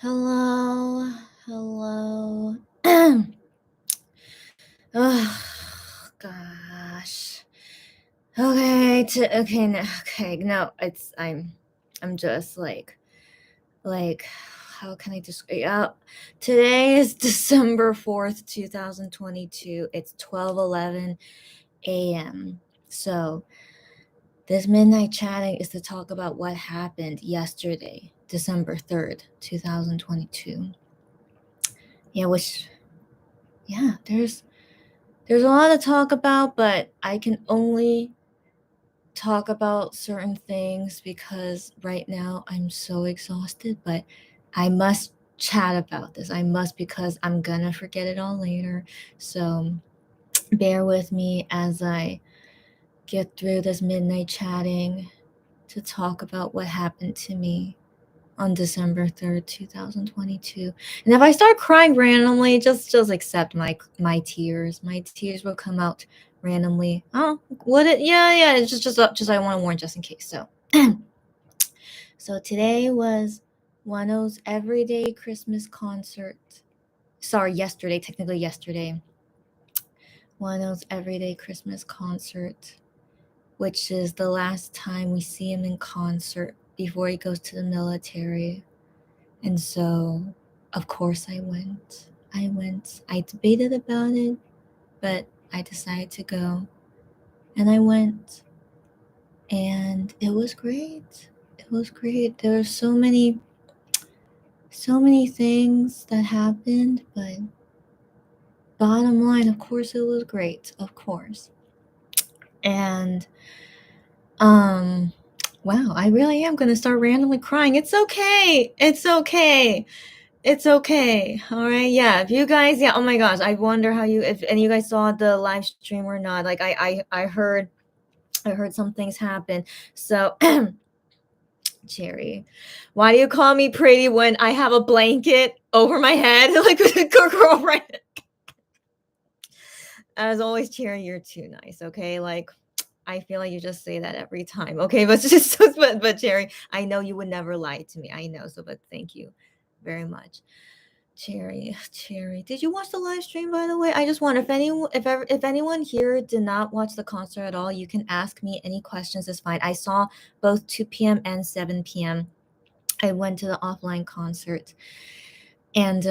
Hello, hello. Oh gosh. Okay, no, I'm just like how can I describe today is December 4th, 2022. It's 12:11 a.m. So this midnight chatting is to talk about what happened yesterday, December 3rd, 2022. There's a lot to talk about, but I can only talk about certain things because right now I'm so exhausted, but I must chat about this. I must because I'm gonna forget it all later. So bear with me as I get through this midnight chatting to talk about what happened to me on December 3rd, 2022. And if I start crying randomly, just accept my tears. My tears will come out randomly. Oh, would it? Yeah. It's just I want to warn just in case. So, so today was Wano's everyday Christmas concert. Sorry, yesterday, technically yesterday. Wano's everyday Christmas concert, which is the last time we see him in concert before he goes to the military. And so, of course, I went. I debated about it, but I decided to go. And I went. And it was great. It was great. There were so many things that happened, but bottom line, of course, it was great. Of course. And, wow, I really am going to start randomly crying. It's okay. It's okay. It's okay. All right. Yeah. If you guys, oh my gosh, I wonder if any of you guys saw the live stream or not. Like I heard some things happen. So, Cherry, why do you call me pretty when I have a blanket over my head? Like a girl, right? As always, Cherry, you're too nice. Okay. Like, I feel like you just say that every time. Okay. But Cherry, I know you would never lie to me. I know. So, but thank you very much. Cherry, did you watch the live stream, by the way? I just wonder if anyone here did not watch the concert at all, you can ask me any questions. It's fine. I saw both 2 p.m. and 7 p.m. I went to the offline concert, and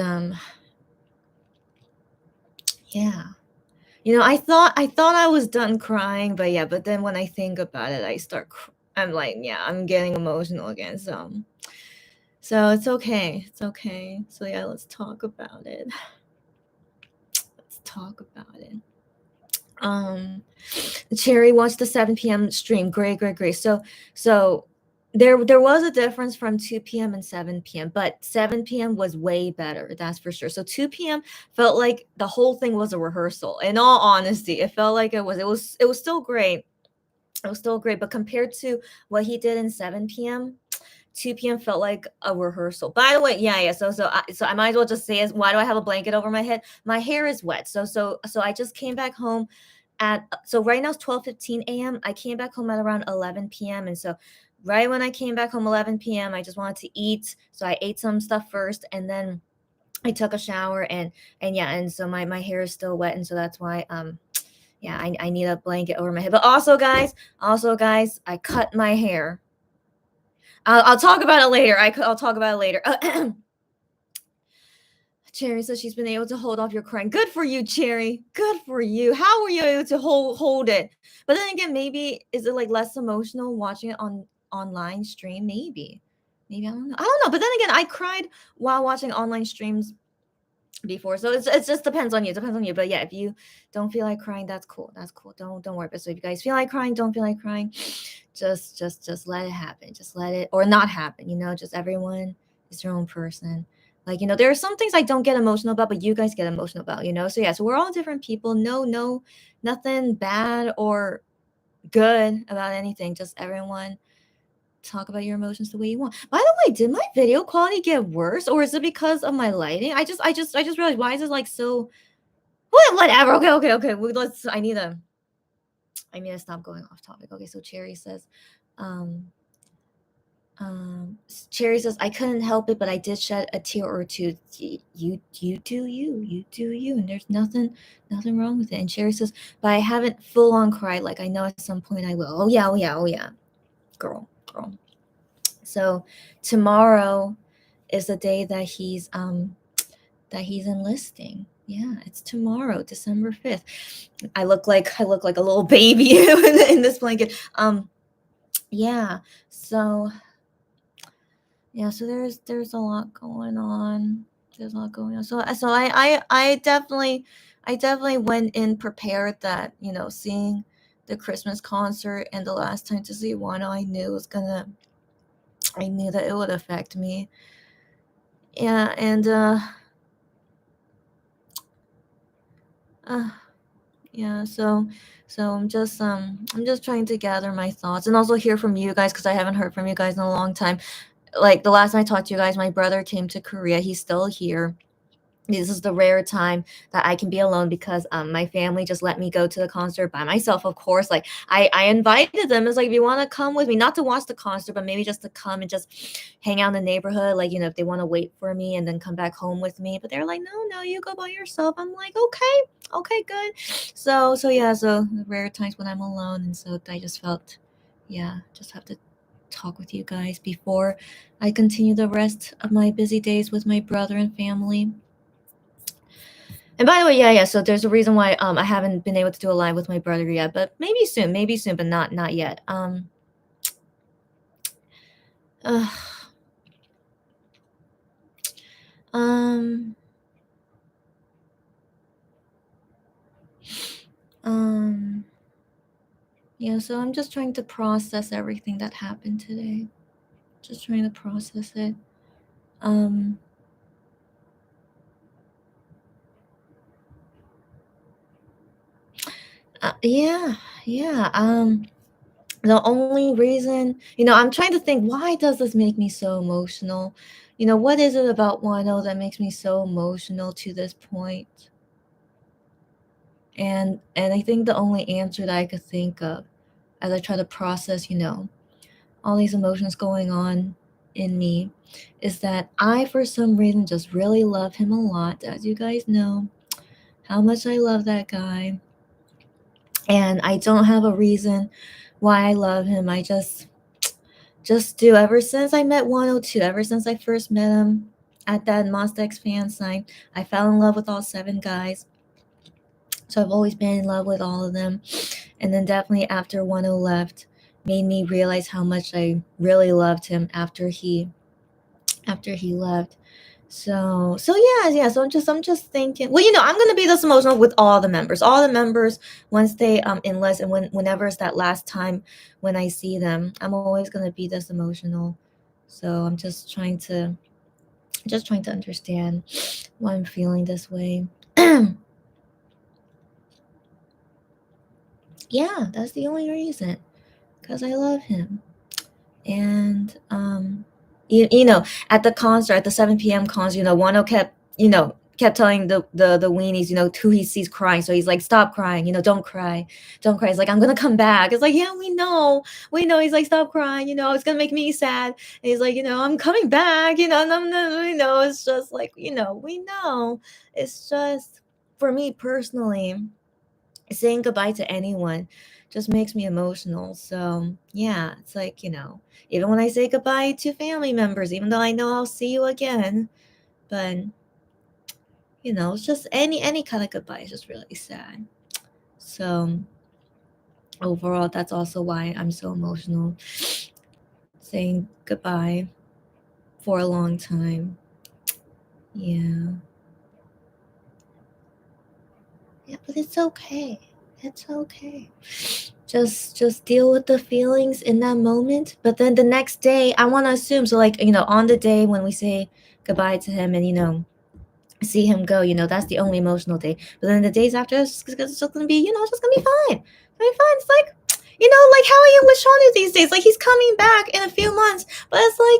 yeah, I thought I was done crying, but then when I think about it, I'm like, yeah, I'm getting emotional again. So it's okay. It's okay. So yeah, let's talk about it. Cherry watched the 7 p.m. stream. Great. So there was a difference from 2 p.m. and 7 p.m., but 7 p.m. was way better, that's for sure. So 2 p.m. felt like the whole thing was a rehearsal. In all honesty, it felt like it was still great. It was still great, but compared to what he did in 7 p.m., 2 p.m. felt like a rehearsal. By the way, yeah. So I might as well just say, why do I have a blanket over my head? My hair is wet. So I just came back home so right now it's 12:15 a.m. I came back home at around 11 p.m. And so right when I came back home 11 p.m., I just wanted to eat. So I ate some stuff first, and then I took a shower, and so my hair is still wet, and so that's why I need a blanket over my head. But also guys, I cut my hair. I'll talk about it later. I'll talk about it later. Cherry says she's been able to hold off your crying. Good for you, Cherry. Good for you. How were you able to hold it? But then again, maybe is it like less emotional watching it on online stream? Maybe I don't know. But then again, I cried while watching online streams before, so it just depends on you. But yeah, if you don't feel like crying, that's cool. Don't worry. But so if you guys feel like crying, don't feel like crying, just let it happen. Just let it or not happen. Just everyone is their own person. Like, there are some things I don't get emotional about, but you guys get emotional about. So yeah, so we're all different people. No, nothing bad or good about anything. Just everyone talk about your emotions the way you want. By the way, did my video quality get worse, or is it because of my lighting? I just realized, why is it like so? Whatever. Okay. Well, I need to stop going off topic. Okay, so Cherry says, Cherry says, I couldn't help it, but I did shed a tear or two. You do you do you, and there's nothing wrong with it. And Cherry says, but I haven't full on cried. Like I know at some point I will. Oh yeah, oh yeah, oh yeah, girl. So tomorrow is the day that he's enlisting. Yeah, it's tomorrow, December 5th. I look like a little baby in this blanket. Yeah. So yeah, so there's a lot going on. There's a lot going on. So I definitely went in prepared that, seeing the Christmas concert and the last time to see Wano, I knew that it would affect me. Yeah, and uh yeah, so I'm just trying to gather my thoughts and also hear from you guys because I haven't heard from you guys in a long time. Like the last time I talked to you guys, my brother came to Korea. He's still here. This is the rare time that I can be alone because my family just let me go to the concert by myself. Of course, like I invited them. It's like if you want to come with me, not to watch the concert, but maybe just to come and just hang out in the neighborhood. Like if they want to wait for me and then come back home with me. But they're like, no, you go by yourself. I'm like, okay, good. So yeah, so the rare times when I'm alone, and so I just felt, yeah, just have to talk with you guys before I continue the rest of my busy days with my brother and family. And by the way, yeah. So there's a reason why I haven't been able to do a live with my brother yet, but maybe soon, but not yet. Uh, um, um, yeah. So I'm just trying to process everything that happened today. Just trying to process it. Um, yeah. The only reason, I'm trying to think, why does this make me so emotional? What is it about Wano that makes me so emotional to this point? And I think the only answer that I could think of as I try to process, all these emotions going on in me is that I, for some reason, just really love him a lot. As you guys know, how much I love that guy. And I don't have a reason why I love him. I just do. Ever since I met 102, ever since I first met him at that Mostex fan sign, I fell in love with all 7 guys. So I've always been in love with all of them. And then definitely after 10 left, made me realize how much I really loved him after he left. So yeah. So I'm just thinking. Well, I'm gonna be this emotional with all the members. All the members once they enlist, and whenever it's that last time when I see them, I'm always gonna be this emotional. So I'm just trying to understand why I'm feeling this way. Yeah, that's the only reason. Because I love him. And at the concert, at the 7 p.m. concert, Wano kept telling the weenies, who he sees crying. So he's like, stop crying, don't cry. He's like, I'm gonna come back. It's like, yeah, we know. He's like, stop crying, it's gonna make me sad. And he's like, I'm coming back, and it's just like, we know. It's just, for me personally, saying goodbye to anyone just makes me emotional. So yeah, it's like, even when I say goodbye to family members, even though I know I'll see you again, but it's just any kind of goodbye is just really sad. So overall, that's also why I'm so emotional saying goodbye for a long time. Yeah. Yeah, but it's okay. It's okay. Just deal with the feelings in that moment. But then the next day, I want to assume, so like, on the day when we say goodbye to him and see him go, that's the only emotional day. But then the days after, it's just gonna be, it's just gonna be fine. It's gonna be fine. It's like, like how I am with Shanu these days. Like he's coming back in a few months, but it's like,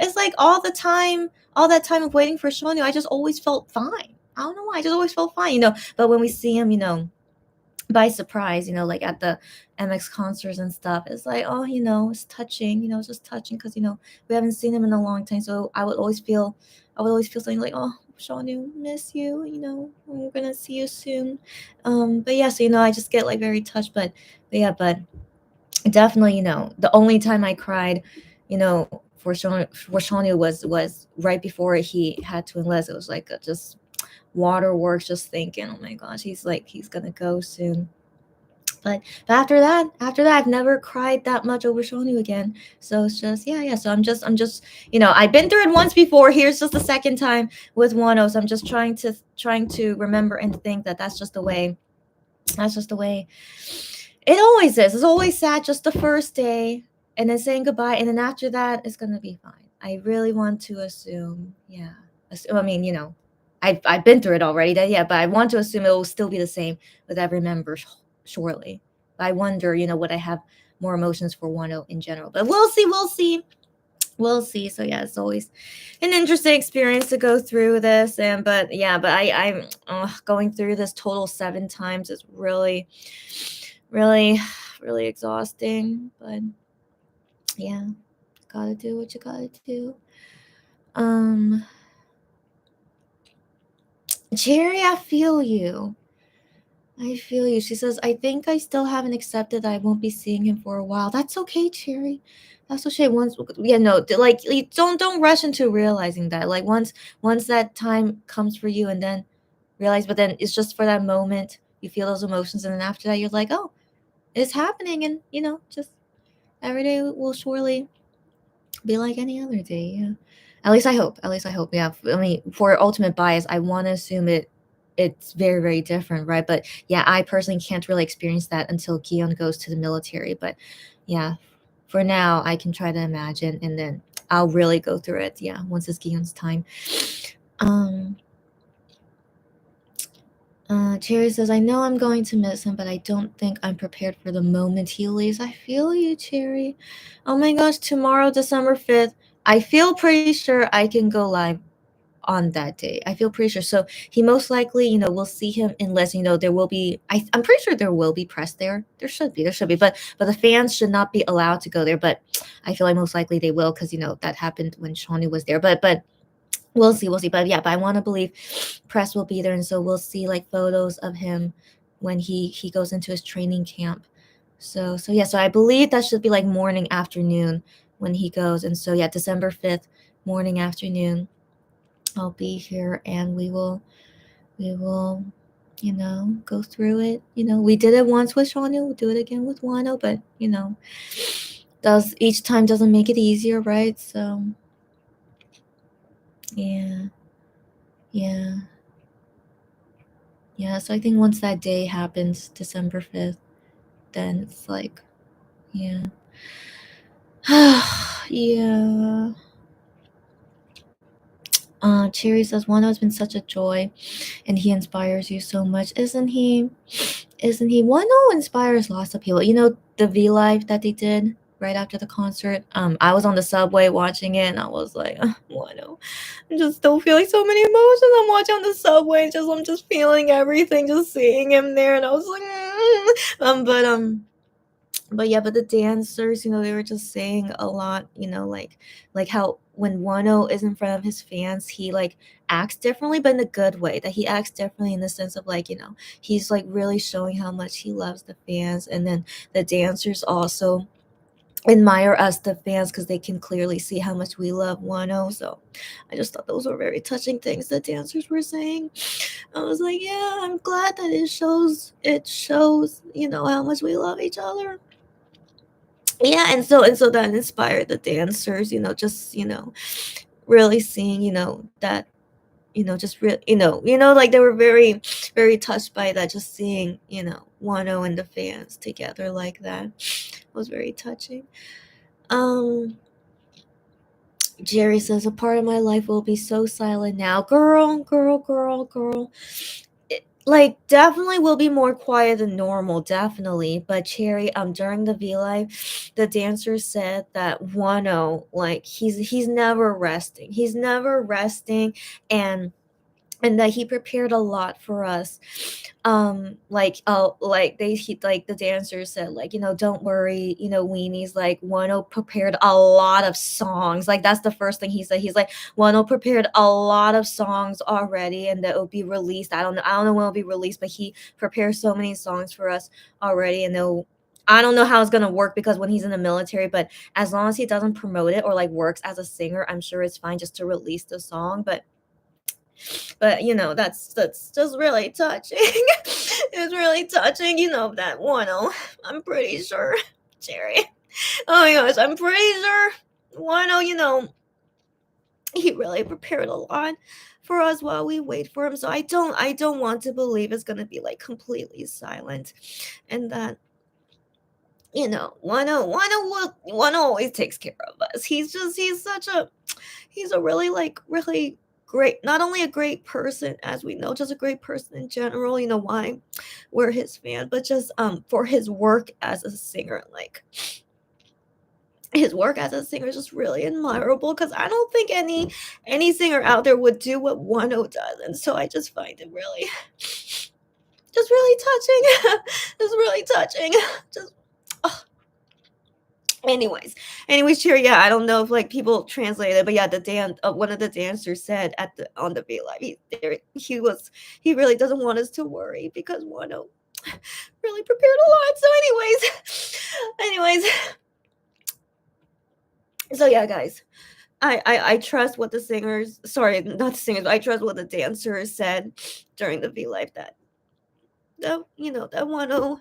it's like all that time of waiting for Shanu, I just always felt fine. I don't know why, I just always felt fine. But when we see him, by surprise, like at the MX concerts and stuff. It's like, oh, it's touching, it's just touching because, we haven't seen him in a long time. So I would always feel something like, oh, Sean, you miss you, we're gonna see you soon. But yeah, so I just get like very touched, but yeah, but definitely, the only time I cried, for Shawnee was right before he had to enlist. It was like just waterworks, just thinking, oh my gosh, he's gonna go soon. But after that, I've never cried that much over Shonu again. So it's just, yeah, yeah. So I'm just I've been through it once before. Here's just the second time with Wano. So I'm just trying to remember and think that that's just the way. That's just the way it always is. It's always sad just the first day, and then saying goodbye, and then after that, it's gonna be fine. I really want to assume, yeah. I mean, I've been through it already. That Yeah, but I want to assume it will still be the same with every member, surely. But I wonder, would I have more emotions for Wano in general? But we'll see. We'll see. We'll see. So yeah, it's always an interesting experience to go through this, and but yeah, but I'm going through this total 7 times is really, really, really exhausting. But yeah, gotta do what you gotta do. Um, Cherry, I feel you. I feel you. She says, I think I still haven't accepted that I won't be seeing him for a while. That's okay, Cherry. That's okay. Once, yeah, no, like, don't rush into realizing that. Like, once that time comes for you, and then realize, but then it's just for that moment. You feel those emotions, and then after that, you're like, oh, it's happening, and just every day will surely be like any other day. Yeah. At least I hope. At least I hope. Yeah. I mean, for ultimate bias, I want to assume it's very, very different, right? But yeah, I personally can't really experience that until Gion goes to the military. But yeah, for now, I can try to imagine, and then I'll really go through it. Yeah, once it's Gion's time. Um, Cherry says, I know I'm going to miss him, but I don't think I'm prepared for the moment he leaves. I feel you, Cherry. Oh my gosh, tomorrow, December 5th, I feel pretty sure I can go live on that day. I feel pretty sure. So he most likely, we'll see him unless, there will be, I'm pretty sure there will be press there. There should be, but the fans should not be allowed to go there. But I feel like most likely they will because, that happened when Shawnee was there. But we'll see. But yeah, but I want to believe press will be there, and so we'll see like photos of him when he goes into his training camp. So yeah, so I believe that should be like morning afternoon when he goes, and so yeah, December 5th morning afternoon, I'll be here, and we will go through it. We did it once with Shawnee, we'll do it again with Wano, but does each time doesn't make it easier, right? So yeah, yeah. Yeah, so I think once that day happens, December 5th, then it's like, yeah. Yeah. Cherry says, Wano has been such a joy, and he inspires you so much. Isn't he? Isn't he? Wano inspires lots of people. The V Live that they did right after the concert? I was on the subway watching it, and I was like, Wano. I'm just still feeling so many emotions. I'm watching on the subway, I'm just feeling everything, just seeing him there, and I was like, but yeah, but the dancers, they were just saying a lot, like how when Wano is in front of his fans, he like acts differently, but in a good way. That he acts differently in the sense of like, he's like really showing how much he loves the fans, and then the dancers also admire us, the fans, because they can clearly see how much we love Wano. So I just thought those were very touching things the dancers were saying. I was like, yeah, I'm glad that it shows, how much we love each other. Yeah, and so that inspired the dancers, just really seeing, that, just real, like they were very, very touched by that, just seeing, Wano and the fans together like that was very touching. um Jerry says, a part of my life will be so silent now. Girl, girl, girl, girl. Like, definitely will be more quiet than normal, definitely. But Cherry, during the V Live, the dancer said that Wano, like, he's never resting. He's never resting, and and that he prepared a lot for us. Like the dancer said, like, don't worry, Weenie's like, Wano prepared a lot of songs. Like, that's the first thing he said. He's like, Wano prepared a lot of songs already, and that will be released. I don't know when it'll be released, but he prepared so many songs for us already, and they'll I don't know how it's gonna work because when he's in the military, but as long as he doesn't promote it or like works as a singer, I'm sure it's fine just to release the song. But that's just really touching. It's really touching, that one. Oh, I'm pretty sure, Jerry. Oh my gosh, I'm pretty sure one. Oh, he really prepared a lot for us while we wait for him. So I don't want to believe it's gonna be like completely silent, and that one always takes care of us. He's a really, like, really great, not only a great person, as we know, just a great person in general. You know why we're his fan, but just for his work as a singer. Like, his work as a singer is just really admirable, because I don't think any singer out there would do what Wano does, and so I just find it really, just really touching. Just really touching. Just anyways, Cherry, yeah, I don't know if like people translated, but yeah, one of the dancers said at the on the V Live, he really doesn't want us to worry because Wano really prepared a lot. So anyways, so yeah, guys, I trust what the singers, sorry, not the singers, but I trust what the dancers said during the V Live, that Wano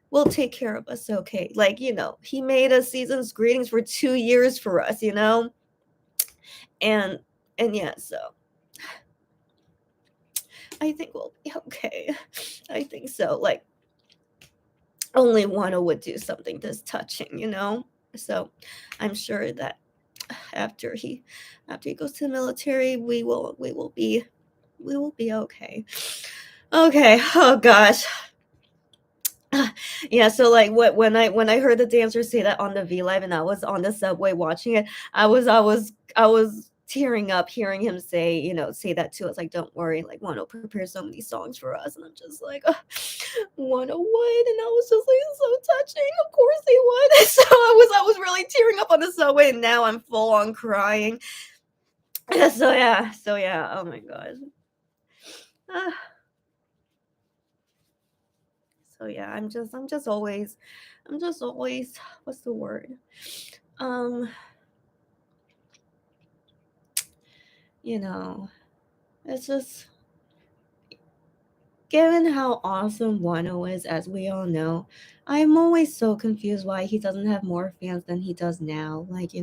will take care of us, okay? Like, he made a season's greetings for 2 years for us, and yeah, so I think we'll be okay. I think so. Like, only Wano would do something this touching. So I'm sure that after he goes to the military, we will be okay. Okay. Oh gosh. Yeah, so like when I heard the dancer say that on the V Live and I was on the subway watching it, I was tearing up hearing him say that to us, like, don't worry, like, Wano prepared so many songs for us, and I'm just like, Wano would, and I was just like, so touching. Of course he would. So I was really tearing up on the subway, and now I'm full on crying. So yeah, oh my gosh. Ah, so yeah, I'm just always what's the word? Um, you know, it's just given how awesome Wano is, as we all know, I'm always so confused why he doesn't have more fans than he does now. Like, he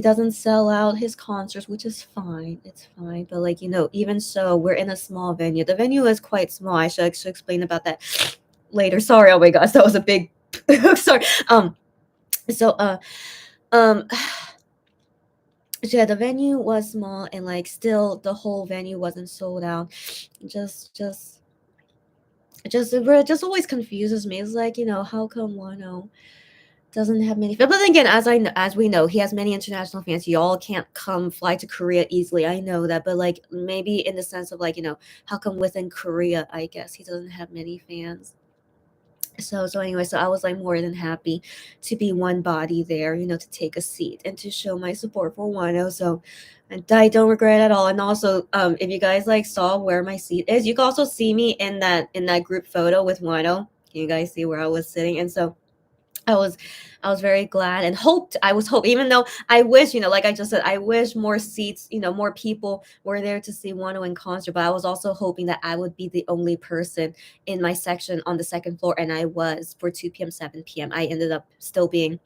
doesn't sell out his concerts, which is fine. It's fine. But like, even so, we're in a small venue. The venue is quite small. I should explain about that later. Sorry, oh my gosh, that was a big sorry. So um so yeah, the venue was small, and like still the whole venue wasn't sold out. Just always confuses me. It's like, how come Wano doesn't have many fans? But then again, as we know, he has many international fans. Y'all can't fly to Korea easily. I know that, but like, maybe in the sense of like, how come within Korea, I guess he doesn't have many fans. So anyway, so I was like more than happy to be one body there, to take a seat and to show my support for Wano. So, and I don't regret at all. And also, if you guys like saw where my seat is, you can also see me in that group photo with Wano. Can you guys see where I was sitting? And so I was I was very glad and hoped, even though I wish, like I just said, I wish more seats, more people were there to see Wano in concert, but I was also hoping that I would be the only person in my section on the second floor, and I was for 2 p.m., 7 p.m. I ended up still being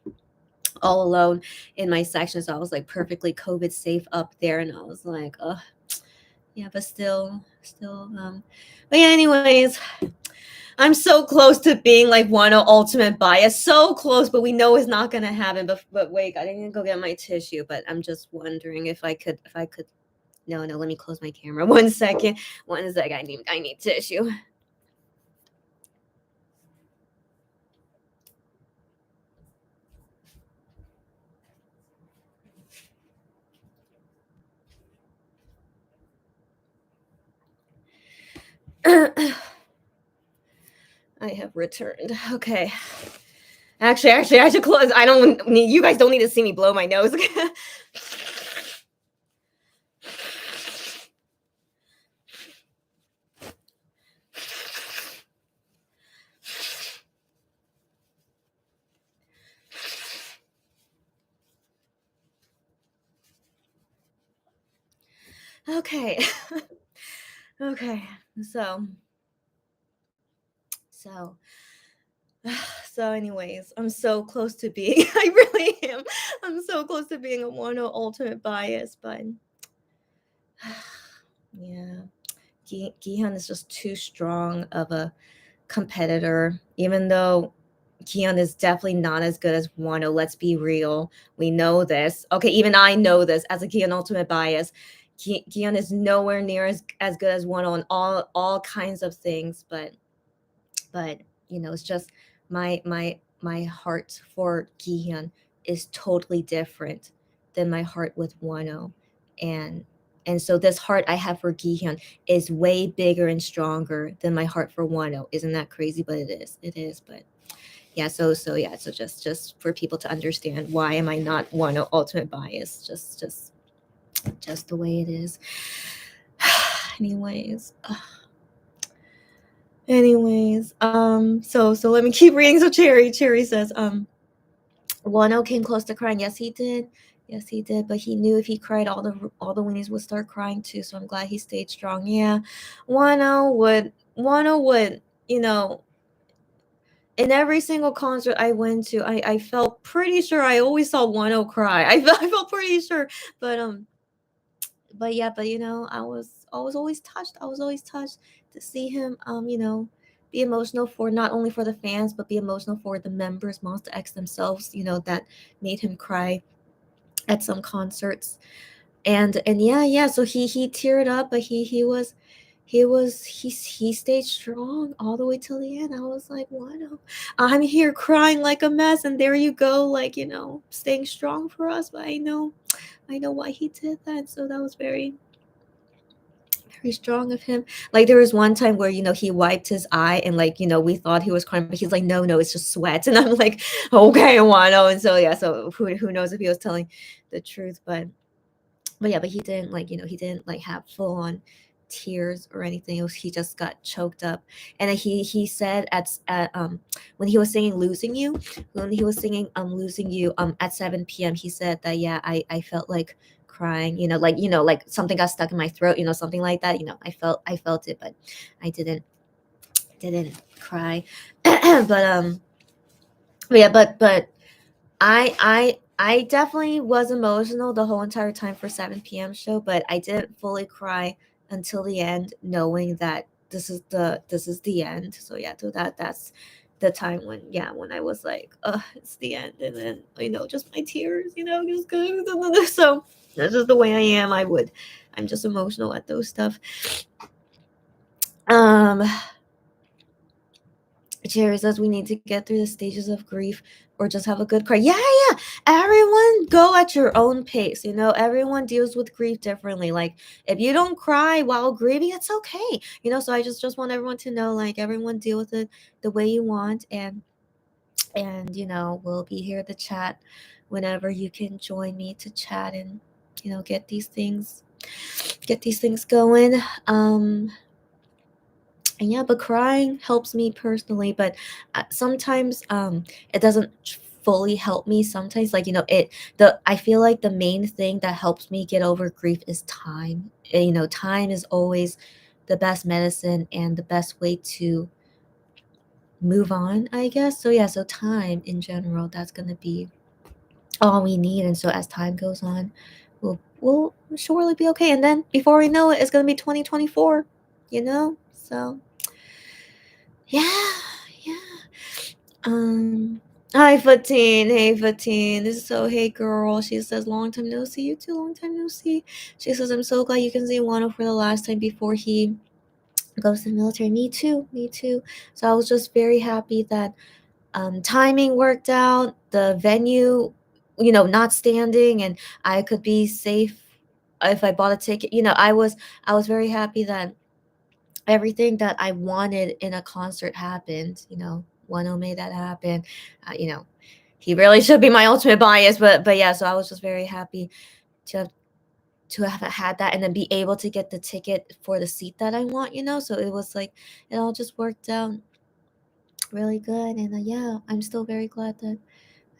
all alone in my section, so I was like perfectly COVID safe up there, and I was like, yeah, but but yeah, anyways, I'm so close to being like one ultimate bias. So close, but we know it's not gonna happen. But wait, I didn't go get my tissue. But I'm just wondering if I could. No, let me close my camera. 1 second. 1 sec. I need tissue. I have returned. Okay. Actually, I should close. I don't need you guys don't need to see me blow my nose. Okay. Okay. So so so anyways, I'm so close to being I really am. I'm so close to being a 1-0 ultimate bias, but yeah. Gihan is just too strong of a competitor, even though Keon is definitely not as good as Wano. Let's be real. We know this. Okay, even I know this as a Keon ultimate bias. Keon is nowhere near as good as Wano on all kinds of things, but it's just my heart for Gihan is totally different than my heart with Wano. And and so this heart I have for Gihan is way bigger and stronger than my heart for Wano. Isn't that crazy? But it is. It is. But yeah, so yeah, so just for people to understand why am I not Wano ultimate bias? Just the way it is. Anyways. So let me keep reading. So Cherry says, Wano came close to crying. Yes, he did. Yes, he did. But he knew if he cried, all the Winnies would start crying too. So I'm glad he stayed strong. Yeah, Wano would. In every single concert I went to, I felt pretty sure I always saw Wano cry. I felt pretty sure, but but yeah, but I was always touched. I was always touched to see him be emotional for not only for the fans but be emotional for the members, Monster X themselves, that made him cry at some concerts. And yeah, so he teared up, but he stayed strong all the way till the end. I was like, wow, I'm here crying like a mess, and there you go, like, staying strong for us. But I know why he did that, so that was very very strong of him. Like there was one time where he wiped his eye and like we thought he was crying, but he's like, no, it's just sweat. And I'm like, okay, Wano. And so yeah, so who knows if he was telling the truth, but yeah, but he didn't like he didn't like have full on tears or anything. He just got choked up. And then he said at when he was singing losing you, when he was singing losing you at 7 p.m., he said that, yeah, I felt like crying, like something got stuck in my throat, something like that. I felt it, but I didn't cry. But yeah, but I definitely was emotional the whole entire time for 7 p.m. show, but I didn't fully cry until the end, knowing that this is the end. So yeah, so that's the time when I was like, it's the end, and then just my tears, just good. So that's just the way I am. I'm just emotional at those stuff. Um, Jerry says we need to get through the stages of grief or just have a good cry. Yeah. Everyone go at your own pace. Everyone deals with grief differently. Like if you don't cry while grieving, it's okay. So I just want everyone to know, like, everyone deal with it the way you want, and we'll be here to chat whenever you can join me to chat and get these things going. And yeah, but crying helps me personally, but sometimes it doesn't fully help me. Sometimes, like, I feel like the main thing that helps me get over grief is time. Time is always the best medicine and the best way to move on, I guess. So yeah, so time in general, that's gonna be all we need. And so as time goes on, we'll surely be okay. And then before we know it, it's gonna be 2024. So yeah, yeah. Hi, Fatine. Hey, Fatine. This is so, hey, girl. She says, long time no see. You too, long time no see. She says, I'm so glad you can see Wano for the last time before he goes to the military. Me too, me too. So I was just very happy that timing worked out, the venue, not standing, and I could be safe if I bought a ticket. I was very happy that everything that I wanted in a concert happened. Wano made that happen. He really should be my ultimate bias, but yeah. So I was just very happy to have had that, and then be able to get the ticket for the seat that I want. So it was like it all just worked out really good, and yeah, I'm still very glad that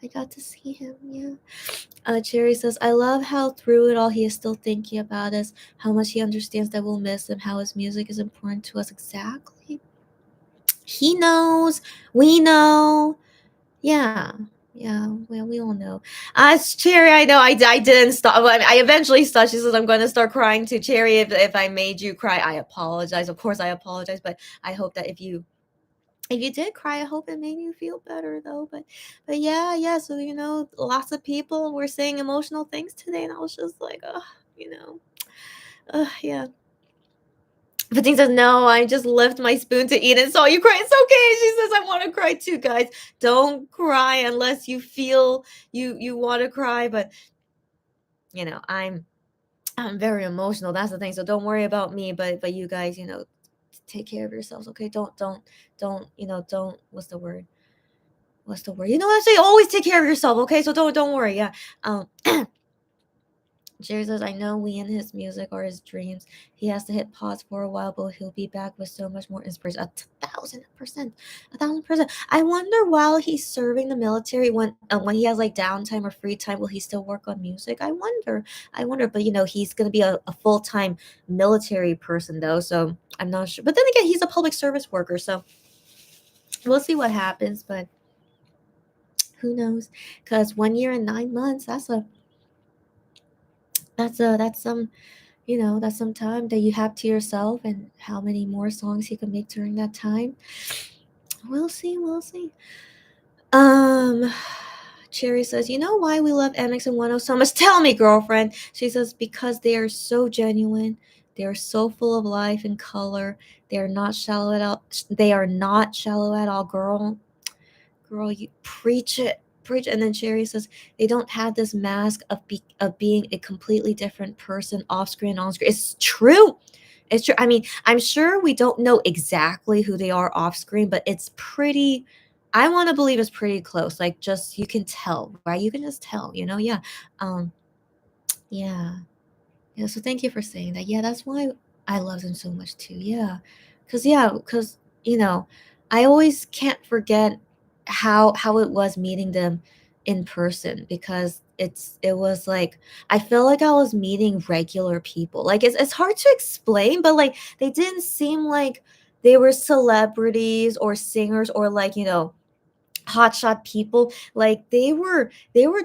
I got to see him. Yeah. Cherry says, I love how through it all he is still thinking about us, how much he understands that we'll miss him, how his music is important to us. Exactly. He knows. We know. Yeah. Yeah, well, we all know. Cherry, I know I didn't stop. Well, I eventually stopped. She says, I'm going to start crying too. Cherry, if I made you cry, I apologize. Of course, I apologize. But I hope that if you did cry, I hope it made you feel better though. But yeah. So lots of people were saying emotional things today, and I was just like, you know, yeah. But Thing says, no, I just left my spoon to eat and saw you cry. It's okay. She says, I want to cry too, guys. Don't cry unless you feel you want to cry. But I'm very emotional. That's the thing. So don't worry about me. But you guys, take care of yourselves. Okay. Don't. What's the word? What's the word? I say always take care of yourself. Okay. So don't worry. Yeah. Jerry says, I know we and his music are his dreams. He has to hit pause for a while, but he'll be back with so much more inspiration. 1,000%. 1,000%. I wonder while he's serving the military, when he has like downtime or free time, will he still work on music? I wonder. But he's gonna be a full-time military person though, so I'm not sure. But then again, he's a public service worker, so we'll see what happens, but who knows? Because 1 year and 9 months, that's some that's some time that you have to yourself, and how many more songs you can make during that time. We'll see. um Cherry says, you know why we love MX and 10 so much? Tell me, girlfriend. She says, because they are so genuine, they are so full of life and color, they are not shallow at all. Girl, you preach it. Preach. And then Cherry says, they don't have this mask of being a completely different person off screen, on screen. It's true. It's true. I mean, I'm sure we don't know exactly who they are off screen, but it's pretty, I want to believe it's pretty close. Like, just, you can tell, right? You can just tell, yeah. Um, yeah. Yeah. So thank you for saying that. Yeah, that's why I love them so much too. Yeah. Because I always can't forget how it was meeting them in person, because it was like I feel like I was meeting regular people. Like it's hard to explain, but like they didn't seem like they were celebrities or singers or like hotshot people. Like they were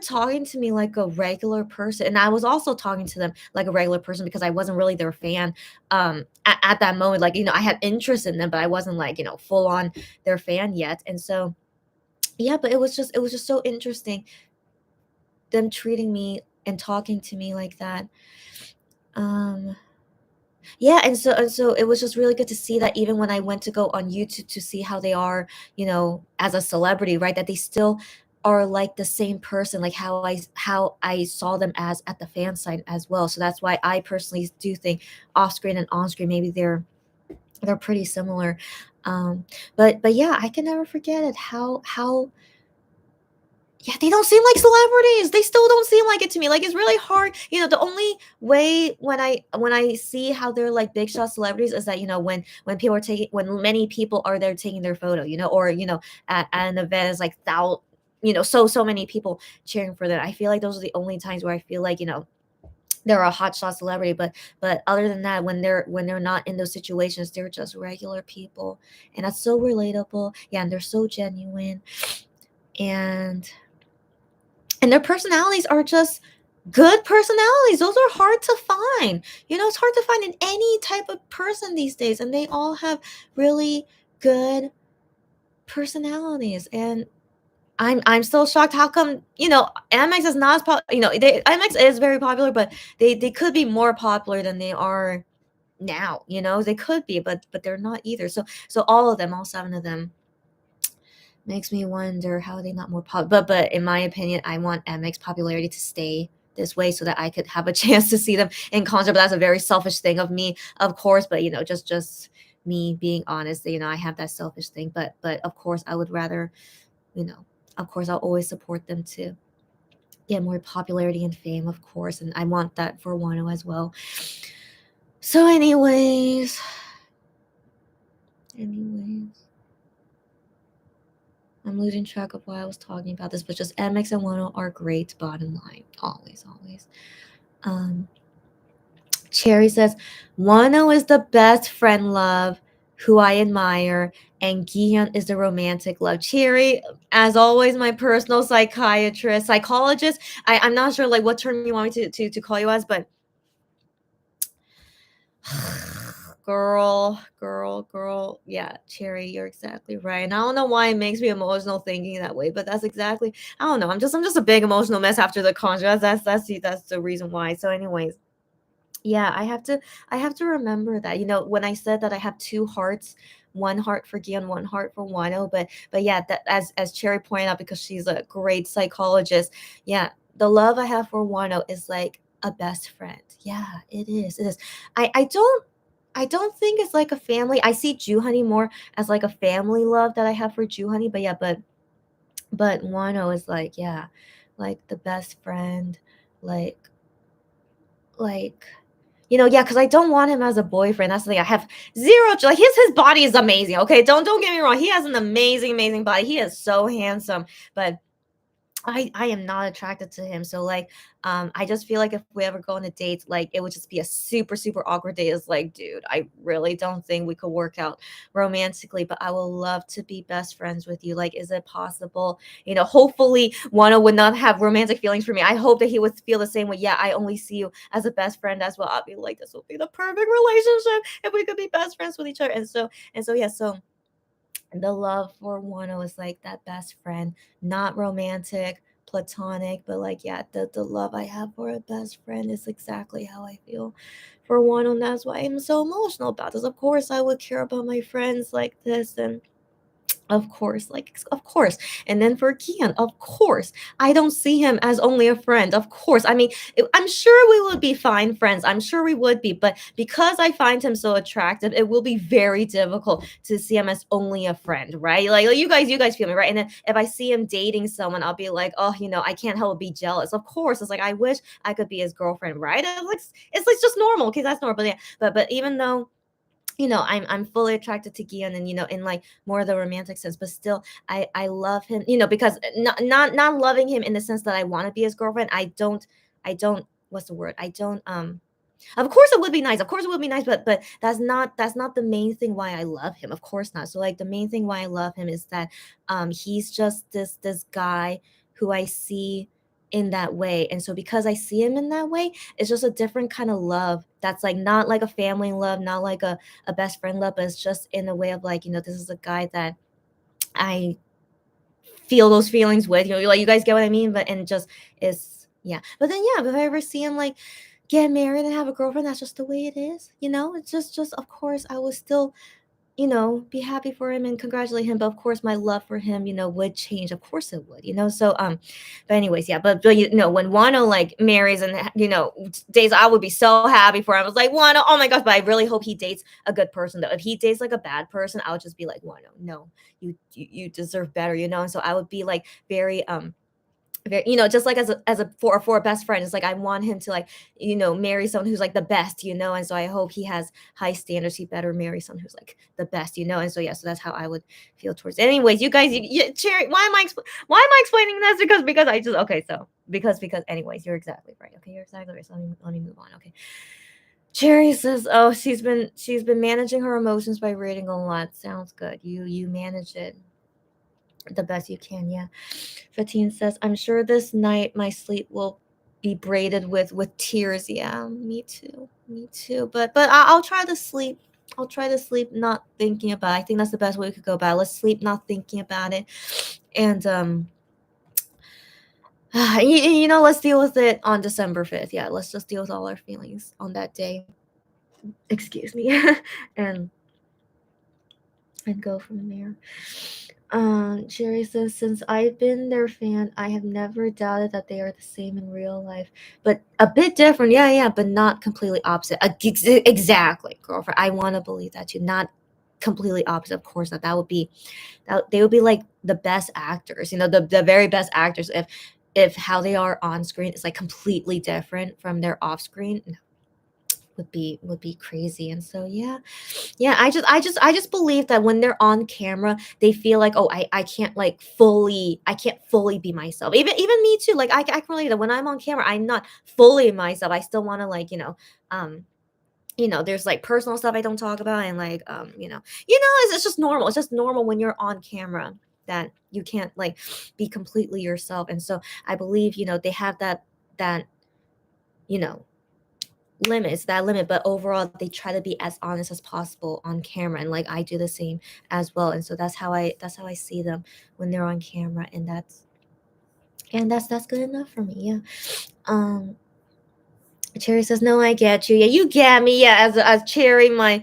talking to me like a regular person, and I was also talking to them like a regular person, because I wasn't really their fan at that moment. Like I had interest in them, but I wasn't like full on their fan yet. And so yeah, but it was just so interesting, them treating me and talking to me like that. um yeah, and so it was just really good to see that, even when I went to go on YouTube to see how they are, as a celebrity, right, that they still are like the same person, like how I saw them as at the fan site as well. So that's why I personally do think off screen and on screen, maybe they're pretty similar. But yeah, I can never forget it, how yeah, they don't seem like celebrities. They still don't seem like it to me. Like it's really hard. The only way when I see how they're like big shot celebrities is that when people are taking when many people are there taking their photo, or at an event is like so many people cheering for them. I feel like those are the only times where I feel like they're a hot shot celebrity. But other than that, when they're not in those situations, they're just regular people, and that's so relatable. Yeah, and they're so genuine, and their personalities are just good personalities. Those are hard to find. It's hard to find in any type of person these days, and they all have really good personalities. And I'm still shocked. How come MX is not as MX is very popular, but they could be more popular than they are now. They could be, but they're not either. So all of them, all seven of them, makes me wonder how they not more pop. But in my opinion, I want MX popularity to stay this way so that I could have a chance to see them in concert. But that's a very selfish thing of me, of course. But just me being honest. I have that selfish thing, but of course I would rather, of course I'll always support them to get more popularity and fame, of course, and I want that for Wano as well. So anyways, I'm losing track of why I was talking about this, but just MX and Wano are great, bottom line. Always. Cherry says, Wano is the best friend love who I admire, and Gihyun is the romantic love. Cherry, as always, my personal psychologist. I'm not sure like what term you want me to call you as, but girl. Yeah, Cherry, you're exactly right. And I don't know why it makes me emotional thinking that way, but that's exactly, I don't know. I'm just a big emotional mess after the concert. That's the reason why. So anyways, yeah, I have to remember that. When I said that I have two hearts, one heart for Gion, one heart for Wano, but yeah, that as Cherry pointed out, because she's a great psychologist, yeah, the love I have for Wano is like a best friend. Yeah, it is. It is. I don't think it's like a family. I see Juhoney more as like a family love that I have for Juhoney, but yeah, but Wano is like, yeah, like the best friend, like like yeah, because I don't want him as a boyfriend. That's the thing. I have zero like his body is amazing. Okay, don't get me wrong. He has an amazing body. He is so handsome, but I am not attracted to him. So like I just feel like if we ever go on a date, like it would just be a super awkward date. It's like, dude, I really don't think we could work out romantically, but I would love to be best friends with you. Like, is it possible? Hopefully Wano would not have romantic feelings for me. I hope that he would feel the same way. Yeah, I only see you as a best friend as well. I'll be like, this will be the perfect relationship if we could be best friends with each other. And so yeah, so the love for Wano is like that best friend, not romantic, platonic, but like, yeah, the love I have for a best friend is exactly how I feel for Wano. And that's why I'm so emotional about this. Of course, I would care about my friends like this, and of course, of course. And then for Kian, of course, I don't see him as only a friend. Of course. I mean, I'm sure we would be fine friends. I'm sure we would be. But because I find him so attractive, it will be very difficult to see him as only a friend, right? Like you guys feel me, right? And then if I see him dating someone, I'll be like, oh, I can't help but be jealous. Of course. It's like, I wish I could be his girlfriend, right? It's like just normal, because that's normal. But yeah, but even though I'm fully attracted to Gion, and in like more of the romantic sense, but still I love him, because not loving him in the sense that I want to be his girlfriend. I don't what's the word? I don't of course it would be nice. Of course it would be nice, but that's not the main thing why I love him. Of course not. So like the main thing why I love him is that he's just this guy who I see in that way. And so because I see him in that way, it's just a different kind of love that's like not like a family love, not like a best friend love, but it's just in a way of like, this is a guy that I feel those feelings with, like, you guys get what I mean? But and just is, yeah. But then yeah, if I ever see him like get married and have a girlfriend, that's just the way it is. It's just of course I will still, be happy for him and congratulate him. But of course my love for him, would change. Of course it would, So but anyways, yeah, but when Wano like marries and dates, I would be so happy for him. I was like, Wano, oh my gosh, but I really hope he dates a good person though. If he dates like a bad person, I would just be like, Wano, no, you deserve better, And so I would be like very, just like as a for a best friend, it's like I want him to like, marry someone who's like the best, and so I hope he has high standards. He better marry someone who's like the best, and so yeah, so that's how I would feel towards it. Anyways, you guys, Cherry, why am I explaining this? Because I just, okay, so because anyways, you're exactly right. Okay, you're exactly right. So let me move on. Okay. Cherry says, "Oh, she's been managing her emotions by reading a lot. Sounds good. You manage it the best you can, yeah." Fatine says, "I'm sure this night my sleep will be braided with tears." Yeah, me too. Me too. But I'll try to sleep. I'll try to sleep not thinking about it. I think that's the best way we could go about it. Let's sleep not thinking about it. And let's deal with it on December 5th. Yeah, let's just deal with all our feelings on that day. Excuse me. and go from there. Sherry says, since I've been their fan, I have never doubted that they are the same in real life, but a bit different. Yeah, but not completely opposite. Exactly, girlfriend. I want to believe that too. Not completely opposite. Of course, that would be that they would be like the best actors, the very best actors if how they are on screen is like completely different from their off screen. Would be crazy. And so yeah, I just believe that when they're on camera, they feel like, oh, I can't like I can't fully be myself. Even me too. Like I can relate that when I'm on camera, I'm not fully myself. I still want to like, um there's like personal stuff I don't talk about, and like it's just normal. It's just normal when you're on camera that you can't like be completely yourself. And so I believe, they have that you know limits that limit, but overall they try to be as honest as possible on camera, and like I do the same as well. And so that's how I see them when they're on camera, and that's good enough for me. Yeah. um Cherry says, "No, I get you. Yeah, you get me. Yeah, as Cherry, my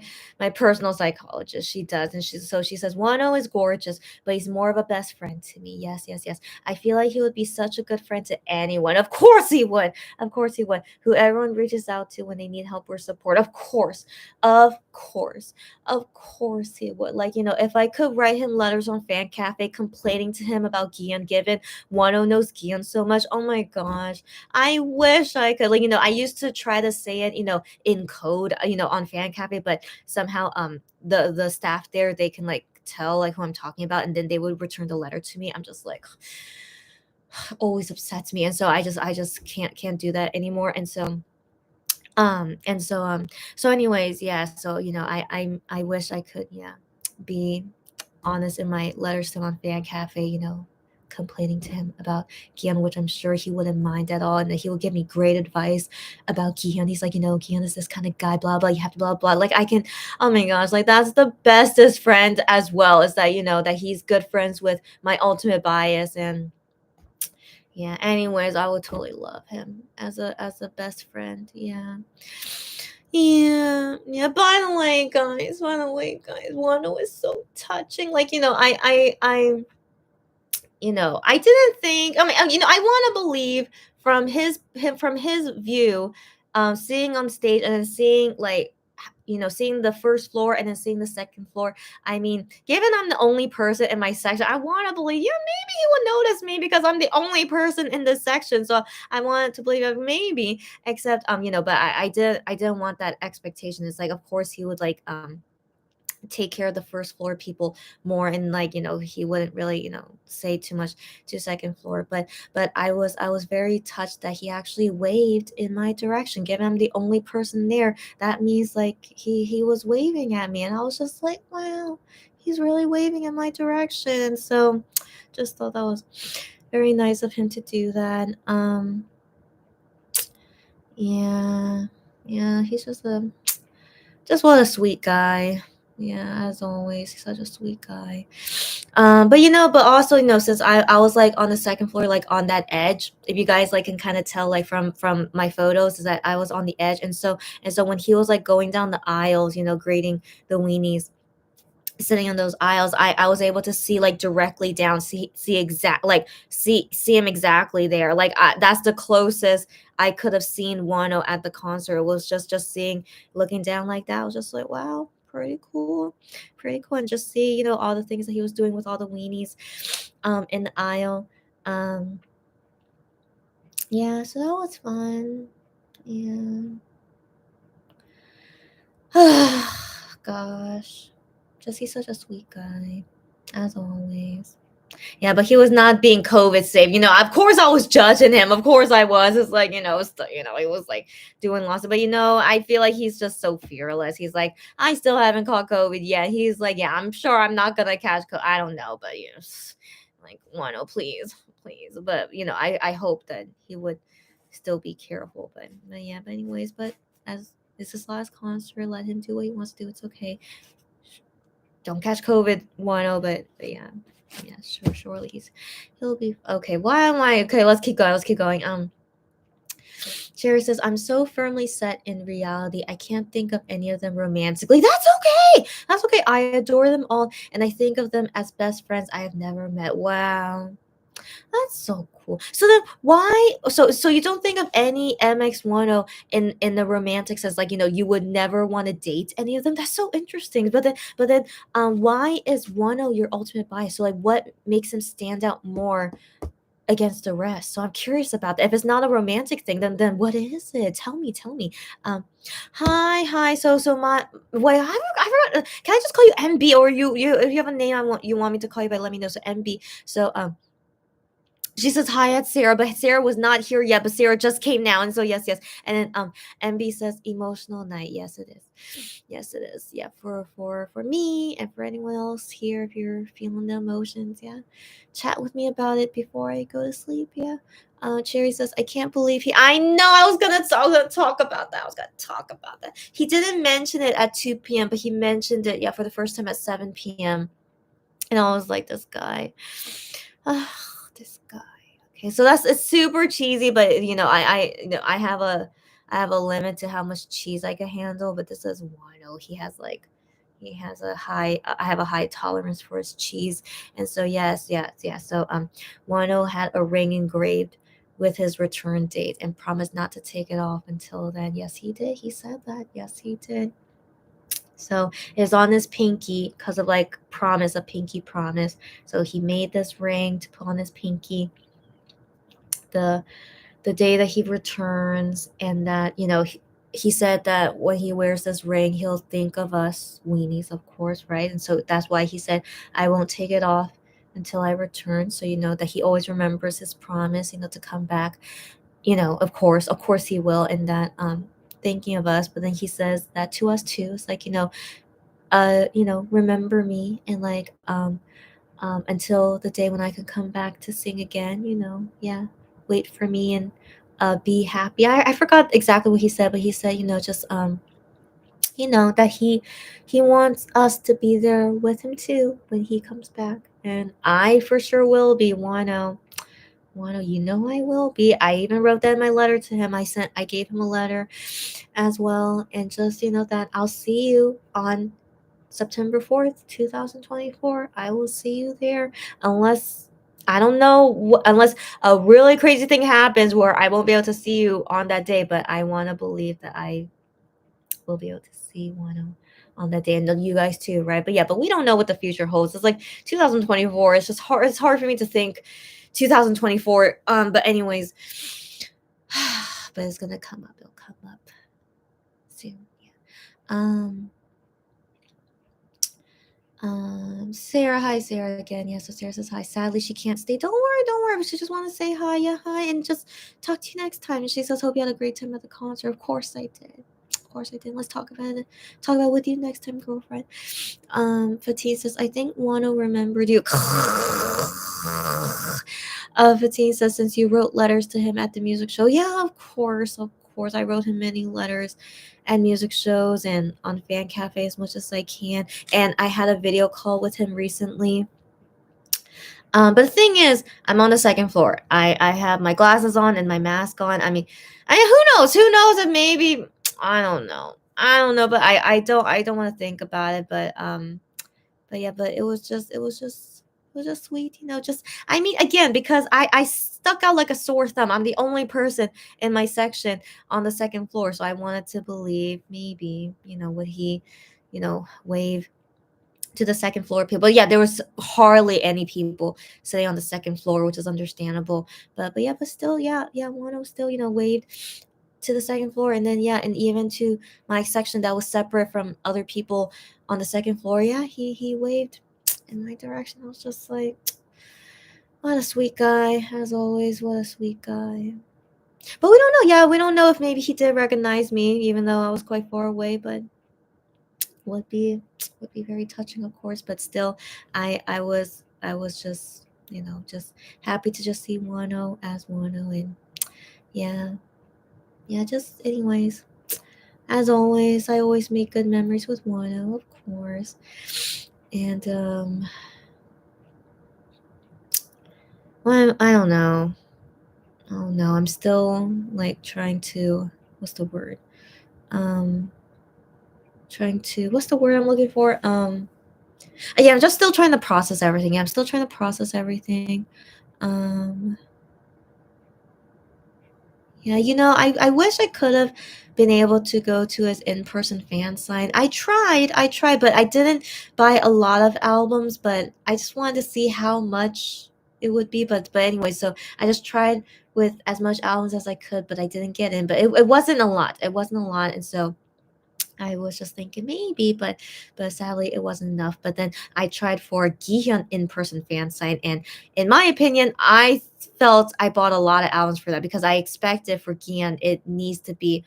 personal psychologist, she does, and she says, Wano is gorgeous, but he's more of a best friend to me. Yes, yes, yes. I feel like he would be such a good friend to anyone. Of course he would. Of course he would. Who everyone reaches out to when they need help or support. Of course, of course he would. Like if I could write him letters on Fan Cafe complaining to him about Gian, given Wano knows Gian so much. Oh my gosh." I wish I could, like, I used to try to say it, in code, on Fan Cafe, but somehow the staff there, they can like tell like who I'm talking about, and then they would return the letter to me. I'm just like always upsets me. And so I just can't do that anymore. And so anyways, yeah. So I wish I could, yeah, be honest in my letters to him on Fan Cafe, complaining to him about Gian, which I'm sure he wouldn't mind at all. And that he would give me great advice about Gian. He's like, Gian is this kind of guy, blah, blah, you have to blah, blah. Like I can, oh my gosh, like that's the bestest friend as well, is that, that he's good friends with my ultimate bias. And yeah, anyways, I would totally love him as a best friend. Yeah. Yeah. By the way, guys, Wano is so touching. Like, I didn't think. I mean, I want to believe from his view, seeing on stage and then seeing like, seeing the first floor and then seeing the second floor. I mean, given I'm the only person in my section, I want to believe, yeah, maybe he would notice me because I'm the only person in this section. So I wanted to believe that maybe, except but I didn't want that expectation. It's like, of course he would like take care of the first floor people more, and like he wouldn't really say too much to second floor. But I was very touched that he actually waved in my direction, given I'm the only person there. That means like he was waving at me, and I was just like, wow, he's really waving in my direction. So just thought that was very nice of him to do that. Yeah, he's just what a sweet guy. Yeah, as always, he's such a sweet guy. But also, since I was like on the second floor, like on that edge, if you guys like can kind of tell like from my photos, is that I was on the edge. And so when he was like going down the aisles, greeting the weenies, sitting in those aisles, I was able to see like directly down, see exact, like see him exactly there. Like that's the closest I could have seen Wano at the concert, was just seeing, looking down like that. I was just like, wow, pretty cool. And just see all the things that he was doing with all the weenies in the aisle. um yeah, so that was fun. Yeah. Gosh, just he's such a sweet guy, as always. Yeah, but he was not being COVID safe. Of course I was judging him. Of course I was. It's like, he was like doing lots of, but I feel like he's just so fearless. He's like, I still haven't caught COVID yet. He's like, yeah, I'm sure I'm not gonna catch COVID. I don't know, but like, Wano, please, please. But I hope that he would still be careful. But yeah, but anyways, but as this is his last concert, let him do what he wants to do. It's okay. Don't catch COVID, Wano, but yeah. Yeah, sure, surely he'll be okay. Why am I okay? Let's keep going. Let's keep going. Sherry says, I'm so firmly set in reality. I can't think of any of them romantically. That's okay. That's okay. I adore them all, and I think of them as best friends I have never met. Wow. That's so cool. So then why so you don't think of any MX10 in the romantic sense, like, you would never wanna date any of them? That's so interesting. But then, why is 10 your ultimate bias? So, like, what makes him stand out more against the rest? So I'm curious about that. If it's not a romantic thing, then what is it? Tell me. Um, hi. So my wait, I forgot. Can I just call you MB, or you if you have a name you want me to call you by, let me know. So MB. So she says hi at Sarah, but Sarah was not here yet, but Sarah just came now. And so yes. And then MB says emotional night. Yes, it is. Yes, it is. Yeah, for me and for anyone else here, if you're feeling the emotions, yeah. Chat with me about it before I go to sleep. Yeah. Cherry says, I can't believe he I know I was gonna talk about that. I was gonna talk about that. He didn't mention it at 2 p.m., but he mentioned it, yeah, for the first time at 7 p.m. And I was like, this guy. This guy. Okay, so it's super cheesy, but I have a limit to how much cheese I can handle. But this is Wano. He has a high. I have a high tolerance for his cheese, and so yes. So Wano had a ring engraved with his return date and promised not to take it off until then. Yes, he did. He said that. Yes, he did. So it's on his pinky because of like promise, a pinky promise. So he made this ring to put on his pinky the the day that he returns, and that he said that when he wears this ring, he'll think of us weenies, of course, right? And so that's why he said, I won't take it off until I return. So that he always remembers his promise, to come back. Of course he will, and that thinking of us. But then he says that to us too. It's like, remember me, and like until the day when I can come back to sing again, yeah, wait for me, and be happy. I forgot exactly what he said, but he said, just that he wants us to be there with him too when he comes back. And I for sure will be. Wano, I will be. I even wrote that in my letter to him. I gave him a letter as well, and just that I'll see you on September 4th, 2024. I will see you there, unless I don't know, unless a really crazy thing happens where I won't be able to see you on that day. But I want to believe that I will be able to see one on that day, and then you guys too, right? But yeah, but we don't know what the future holds. It's like 2024. It's just hard. It's hard for me to think 2024. But anyways, but it's gonna come up. It'll come up soon. Yeah. Um. Sarah, hi Sarah again. Yeah, so Sarah says hi. Sadly, she can't stay. Don't worry. But she just want to say hi, yeah, hi, and just talk to you next time. And she says, hope you had a great time at the concert. Of course I did. Of course I did. Let's talk about it. Talk about it with you next time, girlfriend. Fatih says, I think Wano remembered you. Fatih says, since you wrote letters to him at the music show. Yeah, of course. I wrote him many letters at music shows and on fan cafe as much as I can. And I had a video call with him recently. But the thing is, I'm on the second floor. I have my glasses on and my mask on. I mean, who knows? Who knows if maybe I don't know. But I don't want to think about it. But yeah, but it was just sweet, just I mean, again, because I stuck out like a sore thumb. I'm the only person in my section on the second floor, so I wanted to believe maybe, would he, wave to the second floor people. But yeah, there was hardly any people sitting on the second floor, which is understandable. But yeah, but still, yeah, Wano still, waved to the second floor, and then yeah, and even to my section that was separate from other people on the second floor. Yeah, he waved in my direction. I was just like, what a sweet guy, as always. What a sweet guy. But we don't know. Yeah, we don't know if maybe he did recognize me, even though I was quite far away. But would be very touching, of course. But still, I was just just happy to just see Wano as Wano, and yeah. Just anyways, as always, I always make good memories with Wano, of course. And well, I don't know. Oh no, I'm still like trying to, what's the word? Um trying to, what's the word I'm looking for? Yeah, I'm just still trying to process everything. Yeah, I'm still trying to process everything. Um Yeah, I wish I could have been able to go to his in-person fan sign. I tried, but I didn't buy a lot of albums, but I just wanted to see how much it would be. But anyway, so I just tried with as much albums as I could, but I didn't get in. But it wasn't a lot. It wasn't a lot, and so I was just thinking maybe, but sadly it wasn't enough. But then I tried for Gihyun in-person fan sign, and in my opinion, I felt I bought a lot of albums for that because I expected for Gihyun it needs to be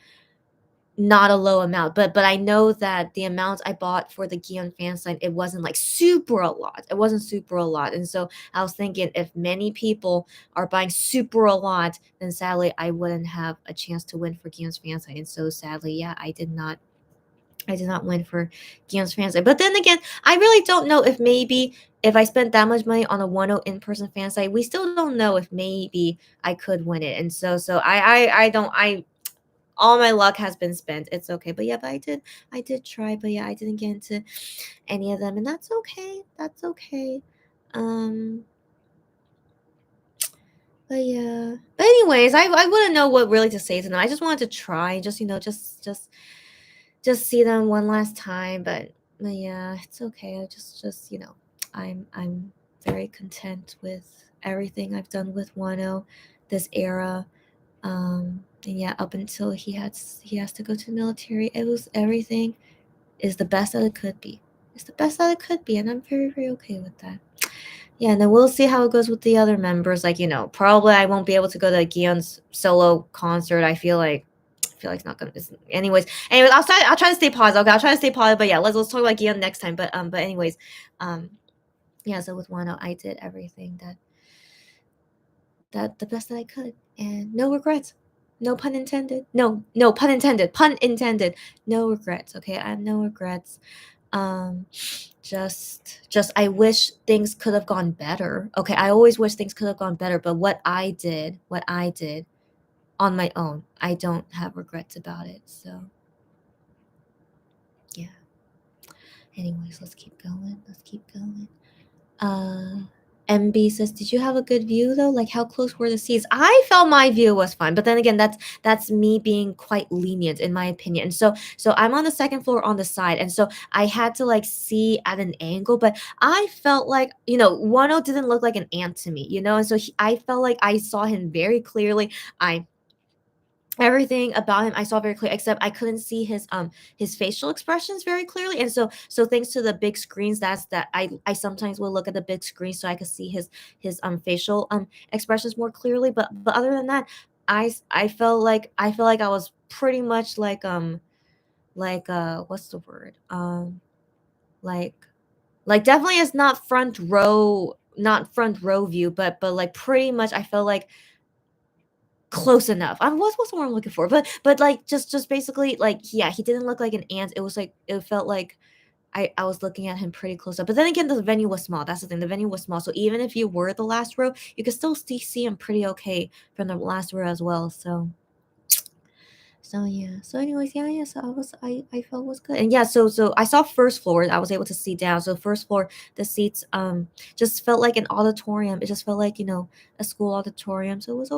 not a low amount. But I know that the amount I bought for the Gihyun fan sign, it wasn't like super a lot. It wasn't super a lot. And so I was thinking if many people are buying super a lot, then sadly I wouldn't have a chance to win for Gihyun's fan sign. And so sadly, yeah, I did not win for Gian's fan site. But then again, I really don't know if maybe if I spent that much money on a 1 in-person fan site, we still don't know if maybe I could win it. And so I don't I all my luck has been spent. It's okay. But yeah, but I did try, but yeah, I didn't get into any of them, and that's okay. That's okay. Um but yeah. But anyways, I wouldn't know what really to say to them. I just wanted to try, just just see them one last time. But yeah, it's okay. I just I'm very content with everything I've done with Wano this era. And yeah, up until he has to go to military, it was everything is the best that it could be. It's the best that it could be, and I'm very, very okay with that. Yeah, and then we'll see how it goes with the other members. Like, probably I won't be able to go to Gion's solo concert. I feel like it's not gonna. Anyways, I'll try to stay positive. Okay, I'll try to stay positive. But yeah, let's talk about Gion next time. But anyways, um, yeah. So with Wano, I did everything that the best that I could, and no regrets. No pun intended. No pun intended. Pun intended. No regrets. Okay, I have no regrets. Um, just I wish things could have gone better. Okay, I always wish things could have gone better. But what I did on my own, I don't have regrets about it. So yeah. Anyways, let's keep going. Let's keep going. Uh MB says, "Did you have a good view though? Like how close were the seats?" I felt my view was fine, but then again, that's me being quite lenient in my opinion. And so I'm on the second floor on the side, and so I had to like see at an angle, but I felt like Wano didn't look like an ant to me, and so I felt like I saw him very clearly. I Everything about him I saw very clear, except I couldn't see his facial expressions very clearly. And so thanks to the big screens, that I sometimes will look at the big screen so I could see his facial expressions more clearly. But other than that, I felt like I was pretty much like what's the word, like definitely it's not front row view, but like pretty much I felt like close enough. What's the word I'm looking for? But like just basically like, yeah, he didn't look like an ant. It was like it felt like I was looking at him pretty close up. But then again, the venue was small. That's the thing. The venue was small. So even if you were the last row, you could still see him pretty okay from the last row as well. So yeah. So anyways, yeah. So I felt was good. And yeah, so I saw first floor. I was able to see down. So first floor, the seats just felt like an auditorium. It just felt like, a school auditorium. So it was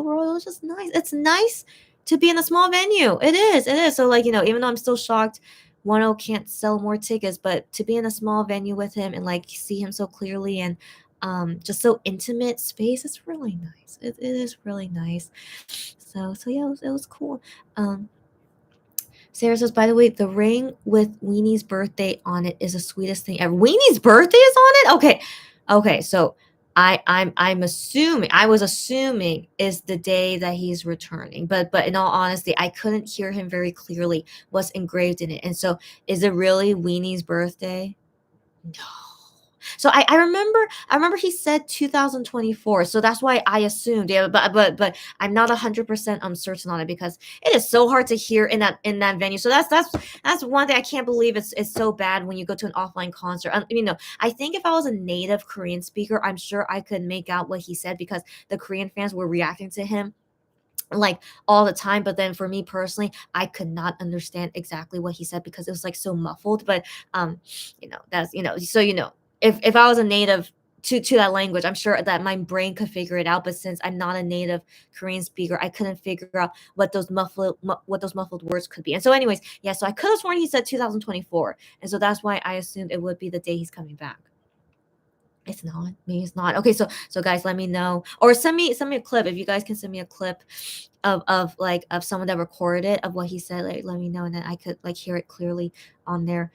just nice. It's nice to be in a small venue. It is. It is. So like, even though I'm still shocked Wano can't sell more tickets, but to be in a small venue with him and like see him so clearly and just so intimate space, it's really nice. It is really nice. So yeah, it was cool. Um Sarah says, by the way, the ring with Weenie's birthday on it is the sweetest thing ever. Weenie's birthday is on it? Okay. Okay, so I was assuming is the day that he's returning. But in all honesty, I couldn't hear him very clearly what's engraved in it. And so is it really Weenie's birthday? No. So I remember he said 2024. So that's why I assumed. Yeah, but I'm not 100% certain on it because it is so hard to hear in that venue. So that's one thing I can't believe it's so bad when you go to an offline concert. I think if I was a native Korean speaker, I'm sure I could make out what he said because the Korean fans were reacting to him like all the time. But then for me personally, I could not understand exactly what he said because it was like so muffled. But that's so if I was a native to that language. I'm sure that my brain could figure it out, but since I'm not a native Korean speaker, I couldn't figure out what those muffled words could be. And so, anyways, yeah. So I could have sworn he said 2024, and so that's why I assumed it would be the day he's coming back. It's not. Maybe it's not. Okay, so guys, let me know, or send me a clip if you guys can send me a clip of like of someone that recorded it of what he said. Like, let me know, and then I could like hear it clearly on there.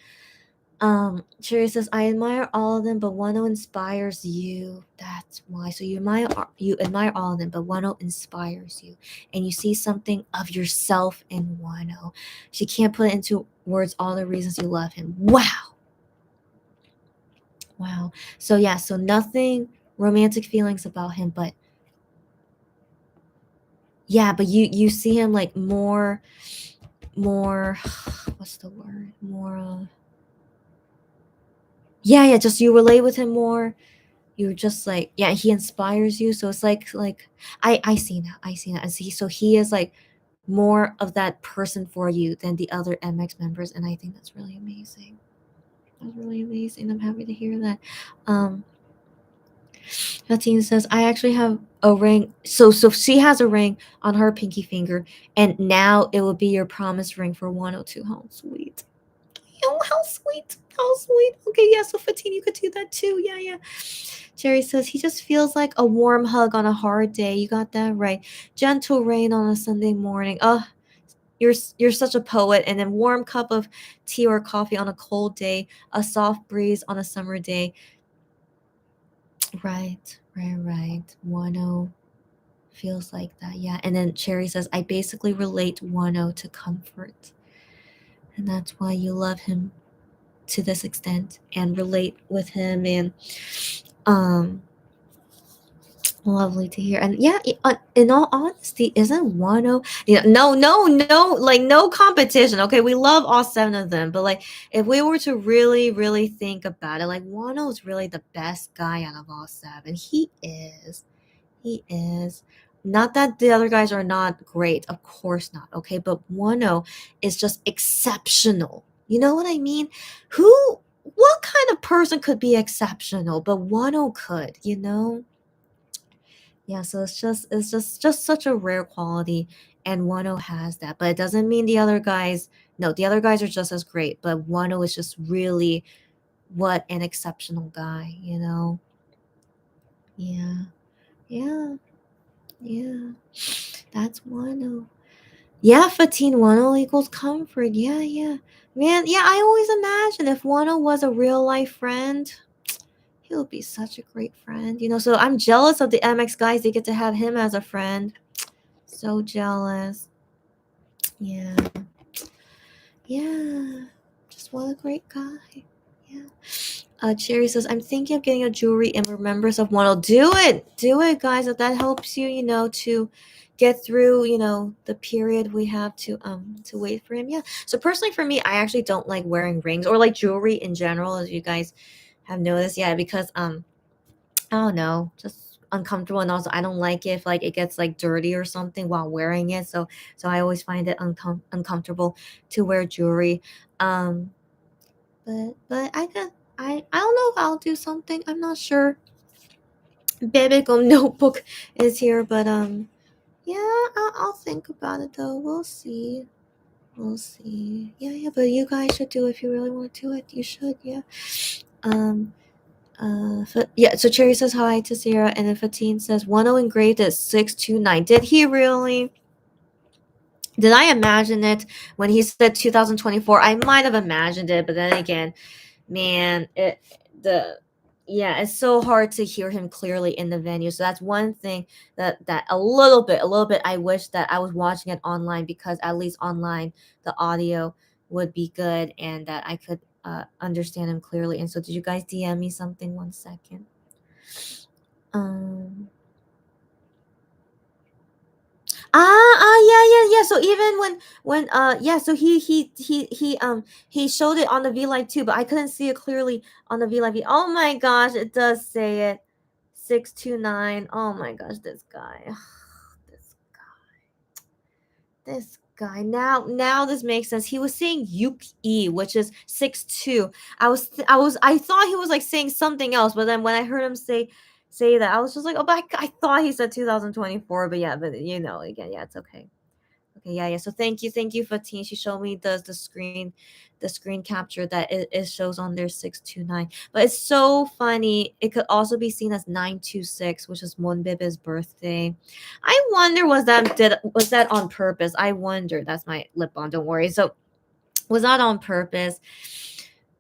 Cherry says, I admire all of them, but Wano inspires you. That's why. So you admire all of them, but Wano inspires you, and you see something of yourself in Wano. She can't put into words all the reasons you love him. Wow. Wow. So yeah, so nothing romantic feelings about him, but yeah, but you see him like more what's the word? More yeah, just you relate with him more. You're just like, yeah, he inspires you. So it's like I see now. I see now. And see, so he is like more of that person for you than the other MX members, and I think that's really amazing. That's really amazing. I'm happy to hear that. Fatin says, I actually have a ring. So she has a ring on her pinky finger, and now it will be your promise ring for 102. How sweet. Oh, how sweet. How sweet. Okay, yeah, so Fatin, you could do that too. Yeah. Jerry says, he just feels like a warm hug on a hard day. You got that right. Gentle rain on a Sunday morning. Oh, you're such a poet. And then warm cup of tea or coffee on a cold day. A soft breeze on a summer day. Right. 10 feels like that. Yeah. And then Cherry says, I basically relate 10 to comfort. And that's why you love him to this extent and relate with him. And lovely to hear. And yeah, in all honesty, isn't Wano, no, like no competition. Okay, we love all 7 of them, but like if we were to really think about it, like Wano is really the best guy out of all 7. He is. Not that the other guys are not great, of course not. Okay, but Wano is just exceptional. You know what I mean? What kind of person could be exceptional? But Wano could, you know? Yeah, so it's just such a rare quality, and Wano has that. But it doesn't mean the other guys, no, the other guys are just as great, but Wano is just really what an exceptional guy, you know? Yeah. Yeah. Yeah. That's Wano. Yeah, Fatin, Wano equals comfort. Yeah. Man, yeah, I always imagine if Wano was a real life friend, he would be such a great friend, you know. So I'm jealous of the MX guys. They get to have him as a friend. So jealous. Yeah. Just what a great guy. Yeah. Cherry says, I'm thinking of getting a jewelry in remembrance of Wano. Do it, guys. If that helps you, to get through, the period we have to wait for him. Yeah. So personally for me, I actually don't like wearing rings or like jewelry in general, as you guys have noticed. Yeah, because I don't know, just uncomfortable, and also I don't like it if like it gets like dirty or something while wearing it. So I always find it uncomfortable to wear jewelry. Um but I don't know if I'll do something. I'm not sure. Baby Go Notebook is here, but yeah, I'll think about it though. We'll see. Yeah, but you guys should do it if you really want to do it. You should, yeah. So Cherry says hi to Sierra, and then Fatine says 10 engraved at 629. Did he really? Did I imagine it when he said 2024? I might have imagined it, but then again, man, it's so hard to hear him clearly in the venue. So that's one thing that a little bit I wish that I was watching it online, because at least online the audio would be good and that I could understand him clearly. And so did you guys DM me something? 1 second. um yeah. So even so he showed it on the V Live too, but I couldn't see it clearly on the V Live. Oh my gosh, it does say it. 629. Oh my gosh, this guy. This guy. Now this makes sense. He was saying Yuk E, which is 6'2". I thought he was like saying something else, but then when I heard him say that, I was just like, oh, but I thought he said 2024, but yeah, but again, yeah, it's okay. Okay, yeah. So thank you, Fatine. She showed me the screen capture that it shows on there 629. But it's so funny. It could also be seen as 926, which is Monbib's birthday. I wonder was that on purpose? I wonder. That's my lip balm. Don't worry. So was that on purpose?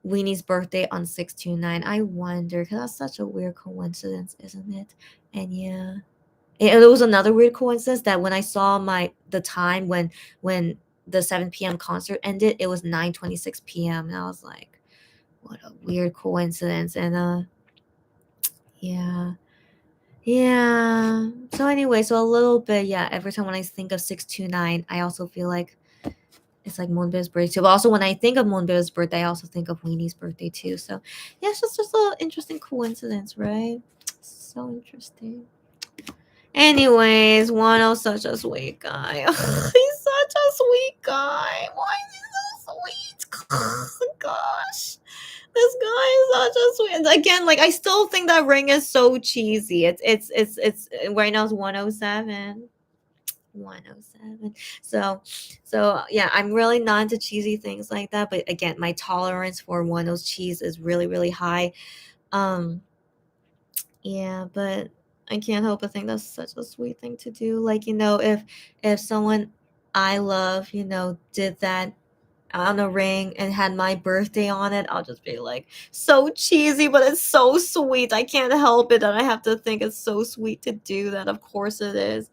Weenie's birthday on 629. I wonder because that's such a weird coincidence, isn't it? And yeah. And it was another weird coincidence that when I saw the time when the 7 p.m. concert ended, it was 9:26 p.m. and I was like, what a weird coincidence. And yeah. Yeah. So anyway, so a little bit, yeah, every time when I think of 629, I also feel like it's like Moonbir's birthday too. But also when I think of Moonbir's birthday, I also think of Weenie's birthday too. So yeah, it's just an interesting coincidence, right? So interesting. Anyways, Wano's such a sweet guy. He's such a sweet guy. Why is he so sweet? Gosh, this guy is such a sweet. Again, like I still think that ring is so cheesy. It's right now it's 107. 107. So yeah, I'm really not into cheesy things like that. But again, my tolerance for Wano's cheese is really, really high. Um yeah, but I can't help but think that's such a sweet thing to do. Like, if someone I love, did that on a ring and had my birthday on it, I'll just be like, so cheesy, but it's so sweet. I can't help it that I have to think it's so sweet to do that. Of course it is.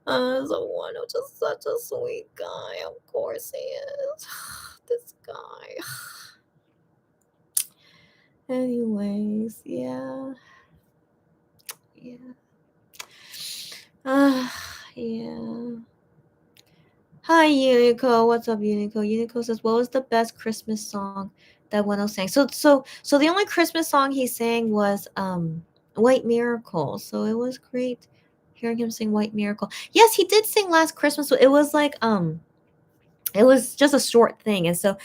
So Wano just such a sweet guy. Of course he is. This guy. Anyways, yeah. Yeah. Yeah. Hi, Unico. What's up, Unico? Unico says, "What was the best Christmas song that Weno sang?" So the only Christmas song he sang was "White Miracle." So it was great hearing him sing "White Miracle." Yes, he did sing Last Christmas. So it was like it was just a short thing, and so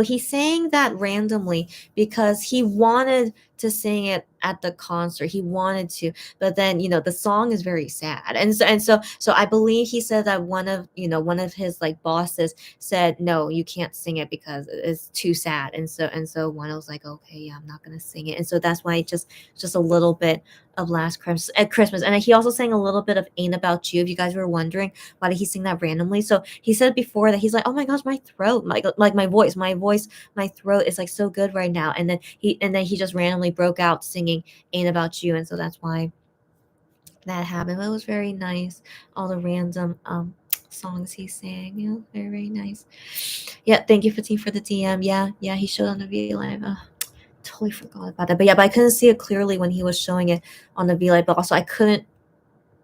he sang that randomly because he wanted to sing it at the concert. He wanted to, but then the song is very sad, and so I believe he said that one of his like bosses said, no, you can't sing it because it's too sad, and so one was like, okay, yeah, I'm not gonna sing it, and so that's why just a little bit of Last Christmas at Christmas. And he also sang a little bit of Ain't About You, if you guys were wondering why did he sing that randomly. So he said before that he's like, oh my gosh, my throat, like my throat is like so good right now. And then he just randomly broke out singing Ain't About You. And so that's why that happened. But it was very nice. All the random songs he sang, very, very nice. Yeah, thank you, Fatine, for the DM. Yeah, he showed on the V Live. Totally forgot about that. But I couldn't see it clearly when he was showing it on the V Live. But also I thought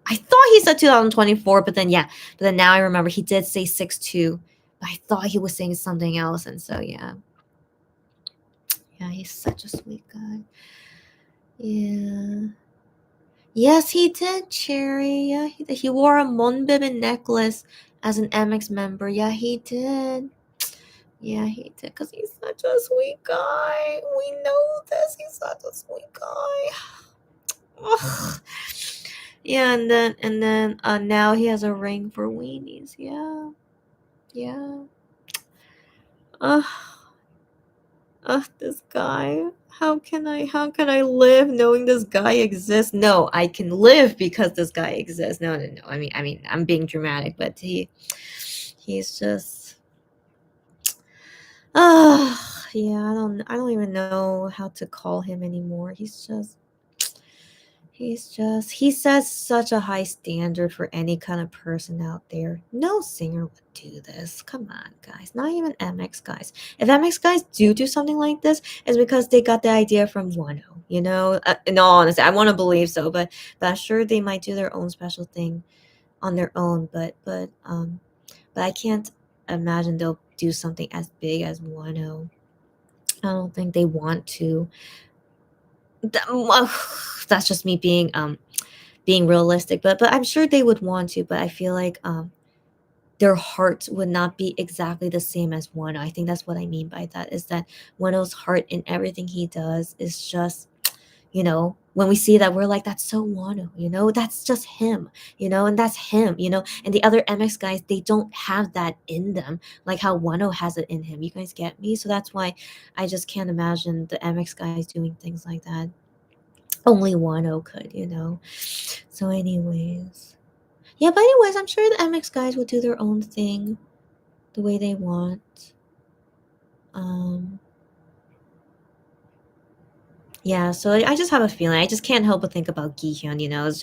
he said 2024, but then now I remember he did say 6'2", but I thought he was saying something else, and so yeah, he's such a sweet guy. Yeah. Yes, he did, Cherry. Yeah, he wore a Monbibin necklace as an MX member. Yeah, he did. Yeah, he did, because he's such a sweet guy. We know this. He's such a sweet guy. Ugh. Yeah, and then now he has a ring for weenies. Yeah. Ugh, this guy. How can I live knowing this guy exists? No, I can live because this guy exists. No. I mean, I'm being dramatic, but he's just. Yeah. I don't even know how to call him anymore. He sets such a high standard for any kind of person out there. No singer would do this. Come on, guys. Not even MX guys. If MX guys do something like this, it's because they got the idea from Wano. In all honesty, I want to believe so, but I'm sure they might do their own special thing on their own. But I can't imagine they'll do something as big as Wano. I don't think they want to. That's just me being realistic, but I'm sure they would want to, but I feel like their hearts would not be exactly the same as Wano. I think that's what I mean by that, is that Wano's heart in everything he does is just, when we see that, we're like, that's so Wano, that's just him, and that's him, and the other MX guys, they don't have that in them, like how Wano has it in him. You guys get me? So that's why I just can't imagine the MX guys doing things like that. Only Wano could. So, anyways. Yeah, but anyways, I'm sure the MX guys will do their own thing the way they want. Um, yeah, so I just have a feeling. I just can't help but think about Gi-hyun. It's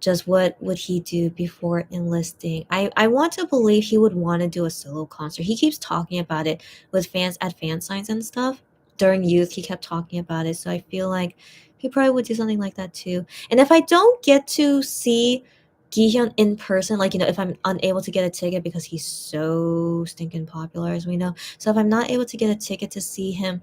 just what would he do before enlisting? I want to believe he would want to do a solo concert. He keeps talking about it with fans at fan signs and stuff. During youth, he kept talking about it. So I feel like he probably would do something like that too. And if I don't get to see Gi-hyun in person, like, if I'm unable to get a ticket because he's so stinking popular, as we know. So if I'm not able to get a ticket to see him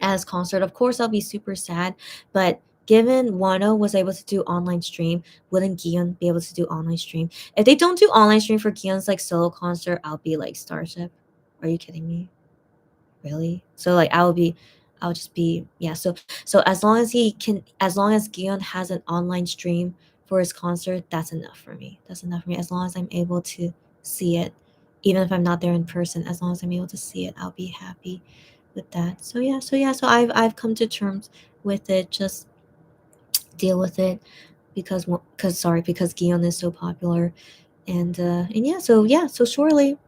at his concert, of course I'll be super sad. But given Wano was able to do online stream, wouldn't Gion be able to do online stream? If they don't do online stream for Gion's like solo concert, I'll be like, Starship, are you kidding me? Really? So like I'll just be, yeah. So as long as Gion has an online stream for his concert, that's enough for me. That's enough for me. As long as I'm able to see it, even if I'm not there in person, as long as I'm able to see it, I'll be happy with that. So I've come to terms with it. Just deal with it because Gion is so popular, and so surely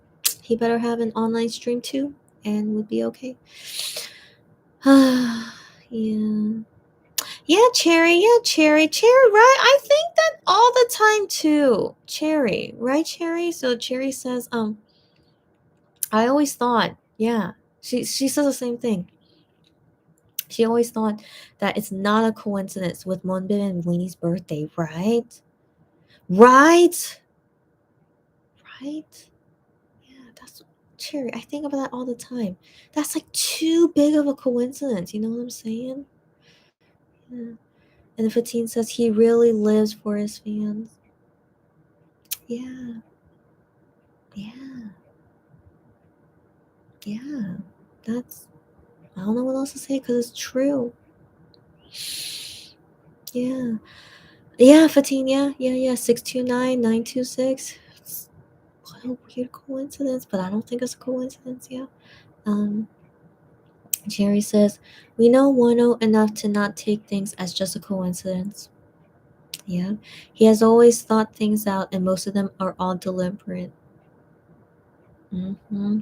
he better have an online stream too, and would be okay. Yeah. Yeah, Cherry. Yeah, Cherry. Cherry, right? I think that all the time too. Cherry, right, Cherry? So Cherry says, I always thought, yeah. She says the same thing. She always thought that it's not a coincidence with Moonbin and Winnie's birthday, right? Right? Right? Yeah, that's Cherry. I think about that all the time. That's like too big of a coincidence. You know what I'm saying? Yeah. And Fatine says he really lives for his fans. Yeah. Yeah. Yeah. That's, I don't know what else to say because it's true. Yeah. Yeah, Fatine, yeah. 629-926. What a weird coincidence, but I don't think it's a coincidence, yeah. Um, Jerry says, we know Wano enough to not take things as just a coincidence. Yeah. He has always thought things out, and most of them are all deliberate. Mm-hmm.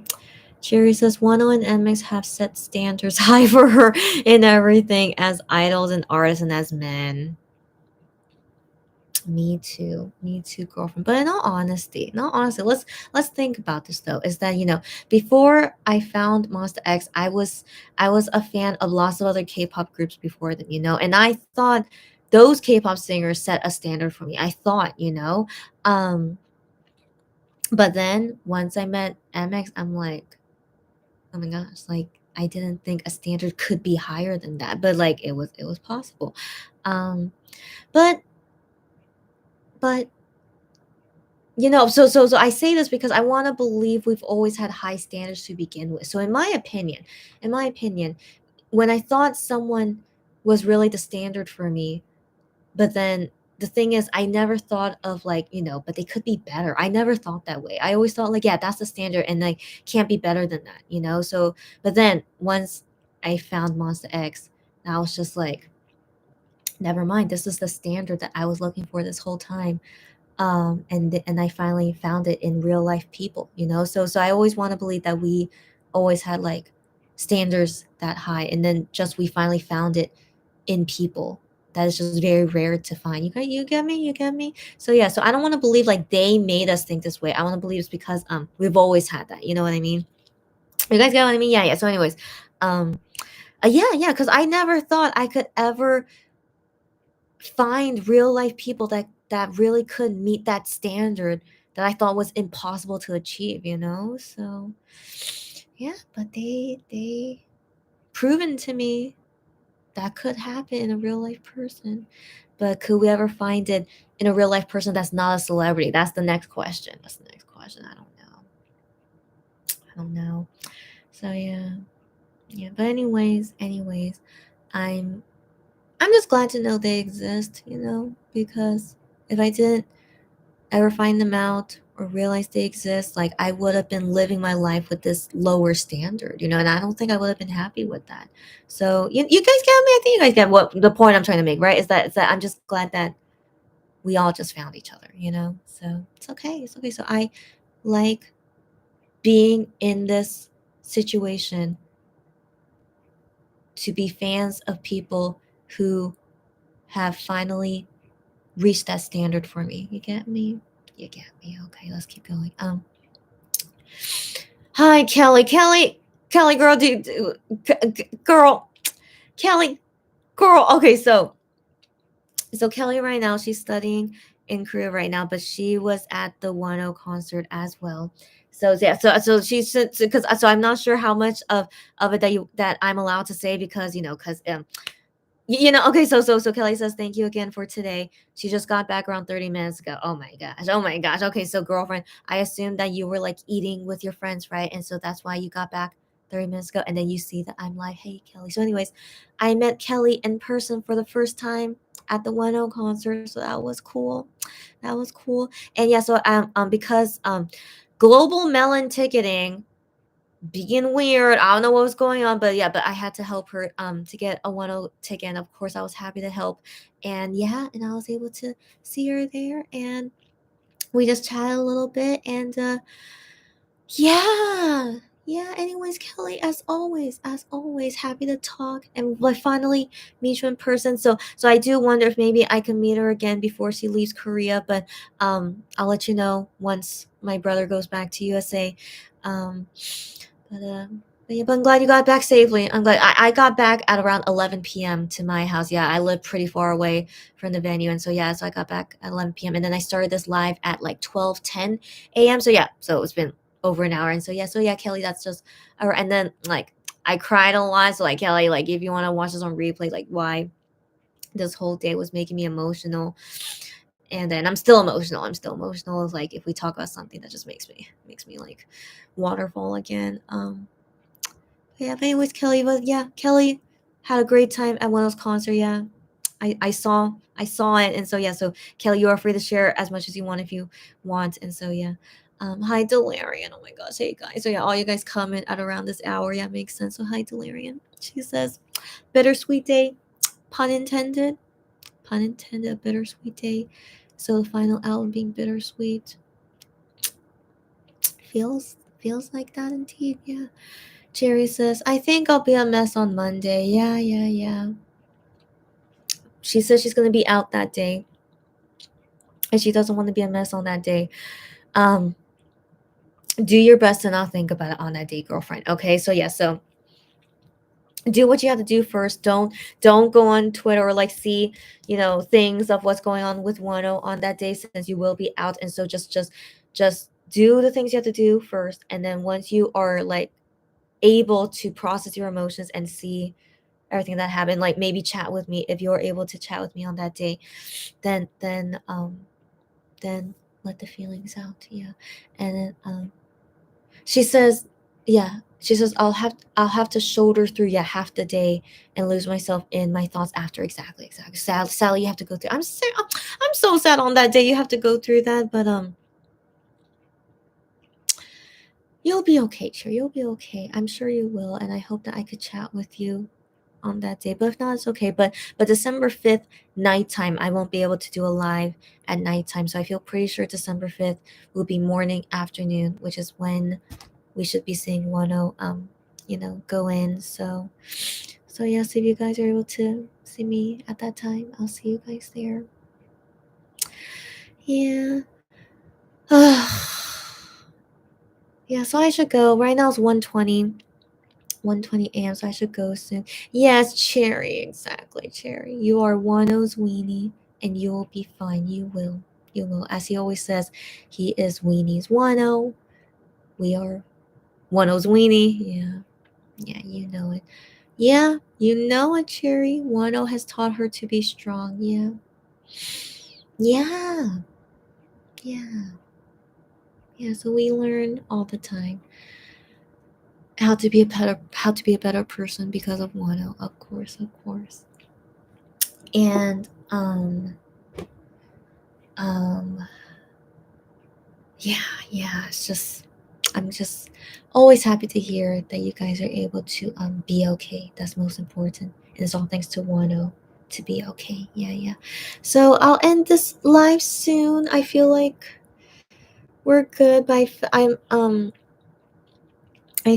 Jerry says, Wano and MX have set standards high for her in everything as idols and artists and as men. Me too, girlfriend. But in all honesty, let's think about this though. Is that before I found Monster X, I was a fan of lots of other K-pop groups before them, and I thought those K-pop singers set a standard for me. I thought. Um, but then once I met MX, I'm like, oh my gosh, like I didn't think a standard could be higher than that, but like it was possible. Um, but but so I say this because I want to believe we've always had high standards to begin with. So in my opinion, when I thought someone was really the standard for me, but then the thing is I never thought of like, but they could be better. I never thought that way. I always thought like, yeah, that's the standard and like can't be better than that. So but then once I found Monster X, I was just like, never mind, this is the standard that I was looking for this whole time. And I finally found it in real life people. So I always want to believe that we always had like standards that high, and then just we finally found it in people that is just very rare to find. You get me. So yeah, so I don't want to believe like they made us think this way. I want to believe it's because we've always had that. You know what I mean? You guys get what I mean? Yeah. So anyways, um yeah, because I never thought I could ever find real life people that really could meet that standard that I thought was impossible to achieve. So yeah, but they proven to me that could happen in a real life person. But could we ever find it in a real life person that's not a celebrity? That's the next question. question. I don't know. I don't know. So yeah. Yeah. But anyways, I'm just glad to know they exist, because if I didn't ever find them out or realize they exist, like I would have been living my life with this lower standard, and I don't think I would have been happy with that. So you guys get me? I think you guys get what the point I'm trying to make, right? Is that I'm just glad that we all just found each other. So it's okay. It's okay. So I like being in this situation to be fans of people who have finally reached that standard for me. You get me? You get me. Okay, let's keep going. Hi, Kelly. Kelly, girl, girl, Kelly, girl. Okay, so Kelly right now she's studying in Korea right now, but she was at the 1O concert as well. So yeah, so she's because so I'm not sure how much of it that I'm allowed to say because okay, so Kelly says thank you again for today. She just got back around 30 minutes ago. Oh my gosh. Oh my gosh. Okay, so girlfriend, I assume that you were like eating with your friends, right? And so that's why you got back 30 minutes ago. And then you see that I'm live. Hey Kelly. So, anyways, I met Kelly in person for the first time at the 1O concert. So that was cool. That was cool. And yeah, so because global melon ticketing being weird. I don't know what was going on, but yeah, but I had to help her to get a 1 ticket. And of course I was happy to help. And yeah, and I was able to see her there and we just chatted a little bit and yeah. Yeah, anyways, Kelly, as always, happy to talk and like finally meet you in person. So I do wonder if maybe I can meet her again before she leaves Korea, but I'll let you know once my brother goes back to USA. Um but yeah, but I'm glad you got back safely. I'm glad I got back at around 11 p.m. to my house. Yeah, I live pretty far away from the venue, and so yeah, so I got back at 11 p.m. and then I started this live at like 12:10 a.m. So yeah, so it's been over an hour, and so yeah, Kelly, that's just, and then like I cried a lot. So like Kelly, like if you want to watch this on replay, like why this whole day was making me emotional, and then I'm still emotional. I'm still emotional. It's like if we talk about something that just makes me like waterfall again. Yeah, but anyways, Kelly, but yeah, Kelly had a great time at one of those concerts. Yeah, I saw it, and so yeah, so Kelly, you are free to share as much as you want if you want, and so yeah. Hi Delarian. Oh my gosh, hey guys. So yeah, all you guys comment at around this hour. Yeah, makes sense. So hi Delarian. She says, bittersweet day, pun intended, bittersweet day. So the final album being bittersweet feels like that indeed. Yeah. Jerry says, I think I'll be a mess on Monday. Yeah. She says she's going to be out that day. And she doesn't want to be a mess on that day. Do your best to not think about it on that day, girlfriend. Okay, so yeah, so do what you have to do first. Don't go on Twitter or like see, things of what's going on with 1O on that day since you will be out. And so just do the things you have to do first. And then once you are like able to process your emotions and see everything that happened, like maybe chat with me if you're able to chat with me on that day, then let the feelings out. Yeah. And then she says, yeah, she says I'll have to shoulder through half the day and lose myself in my thoughts after. Exactly. Sally, you have to go through. I'm so sad on that day you have to go through that, but you'll be okay, Cher. You'll be okay. I'm sure you will, and I hope that I could chat with you on that day. But if not, it's okay. But December 5th, nighttime, I won't be able to do a live at nighttime. So I feel pretty sure December 5th will be morning, afternoon, which is when we should be seeing 1O go in. So yeah, so if you guys are able to see me at that time, I'll see you guys there. Yeah. Yeah, so I should go. Right now it's 1:20 a.m. So I should go soon. Yes, Cherry, exactly, Cherry. You are 1O's weenie, and you'll be fine. You will. You will. As he always says, he is Weenie's 1O. We are 1O's weenie. Yeah. Yeah, you know it. Yeah, you know it, Cherry. 1O has taught her to be strong. Yeah. Yeah. Yeah. Yeah, so we learn all the time how to be a better person because of Wano, of course, of course. And um yeah, yeah, it's just I'm just always happy to hear that you guys are able to be okay. That's most important. And it's all thanks to Wano to be okay. Yeah, yeah. So I'll end this live soon. I feel like we're good, but I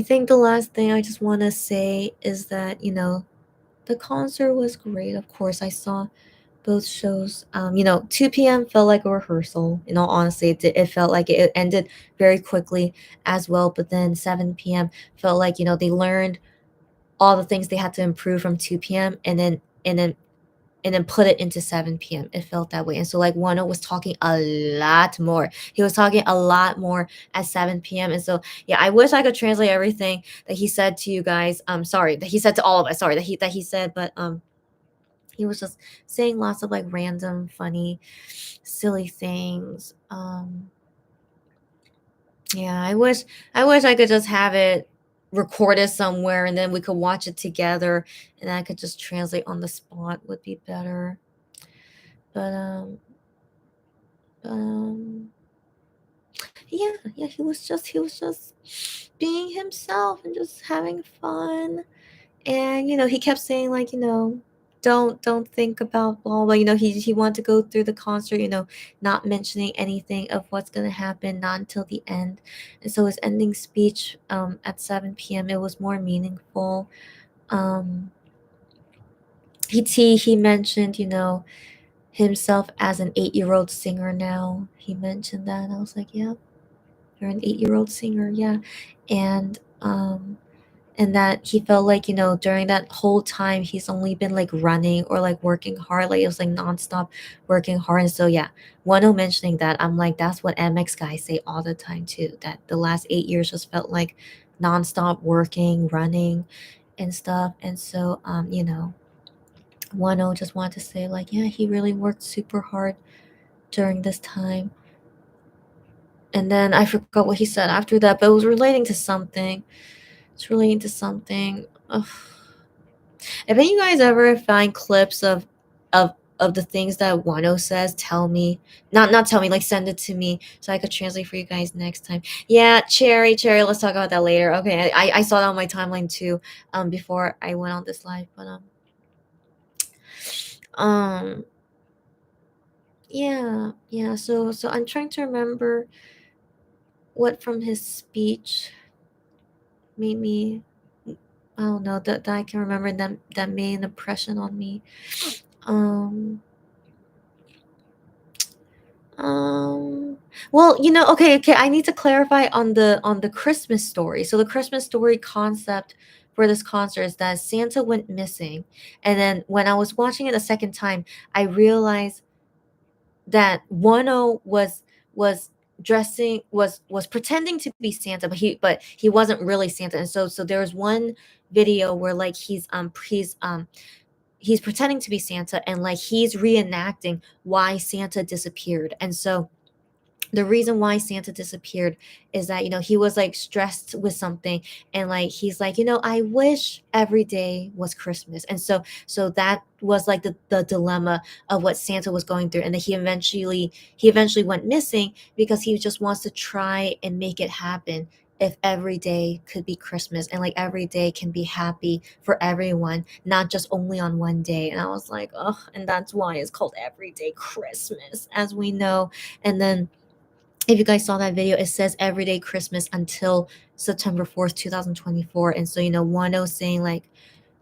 think the last thing I just want to say is that, the concert was great. Of course, I saw both shows. 2 p.m. felt like a rehearsal. In all honesty, it felt like it ended very quickly as well. But then 7 p.m. felt like, they learned all the things they had to improve from 2 p.m. and then put it into 7 p.m. It felt that way. And so like Wano was talking a lot more. He was talking a lot more at 7 p.m. And so yeah, I wish I could translate everything that he said to you guys. Sorry, that he said to all of us. Sorry that he said, but he was just saying lots of like random, funny, silly things. Yeah, I wish I could just have it recorded somewhere and then we could watch it together and I could just translate on the spot would be better. But um yeah, yeah, he was just being himself and just having fun. And he kept saying like, don't think about blah blah. He wanted to go through the concert, not mentioning anything of what's gonna happen, not until the end. And so his ending speech at 7 p.m. it was more meaningful. Um he mentioned, himself as an 8-year-old singer now. He mentioned that and I was like, yeah, you're an 8-year-old singer, yeah. And and that he felt like during that whole time he's only been like running or like working hard, like it was like nonstop working hard. And so yeah, Wano mentioning that, I'm like, that's what MX guys say all the time too, that the last 8 years just felt like nonstop working, running and stuff. And so Wano just wanted to say like, yeah, he really worked super hard during this time. And then I forgot what he said after that, but it was relating to something. It's relating to something. Ugh. If you guys ever find clips of of the things that Wano says, tell me. Not tell me, like send it to me so I could translate for you guys next time. Yeah, Cherry, let's talk about that later. Okay, I saw that on my timeline too, before I went on this live. But um yeah, so I'm trying to remember what from his speech made me, I don't know, that I can remember that made an impression on me. Um Um, well, okay, I need to clarify on the Christmas story. So the Christmas story concept for this concert is that Santa went missing, and then when I was watching it a second time, I realized that Wano was dressing was pretending to be Santa, but he wasn't really Santa. And so there was one video where like he's pretending to be Santa and like he's reenacting why Santa disappeared. And so the reason why Santa disappeared is that he was like stressed with something and like he's like I wish every day was Christmas. And so that was like the dilemma of what Santa was going through, and that he eventually went missing because he just wants to try and make it happen if every day could be Christmas and like every day can be happy for everyone, not just only on one day. And I was like, oh, and that's why it's called Everyday Christmas, as we know. And then if you guys saw that video, it says Everyday Christmas until September 4th, 2024. And so, Wano saying like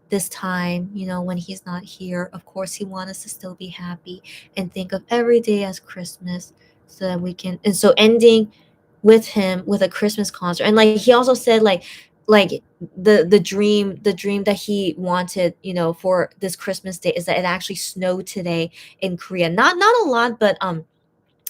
this time, when he's not here, of course, he wants us to still be happy and think of every day as Christmas so that we can. And so, ending with him with a Christmas concert. And like he also said, like the dream that he wanted, for this Christmas day is that it actually snowed today in Korea. Not a lot, but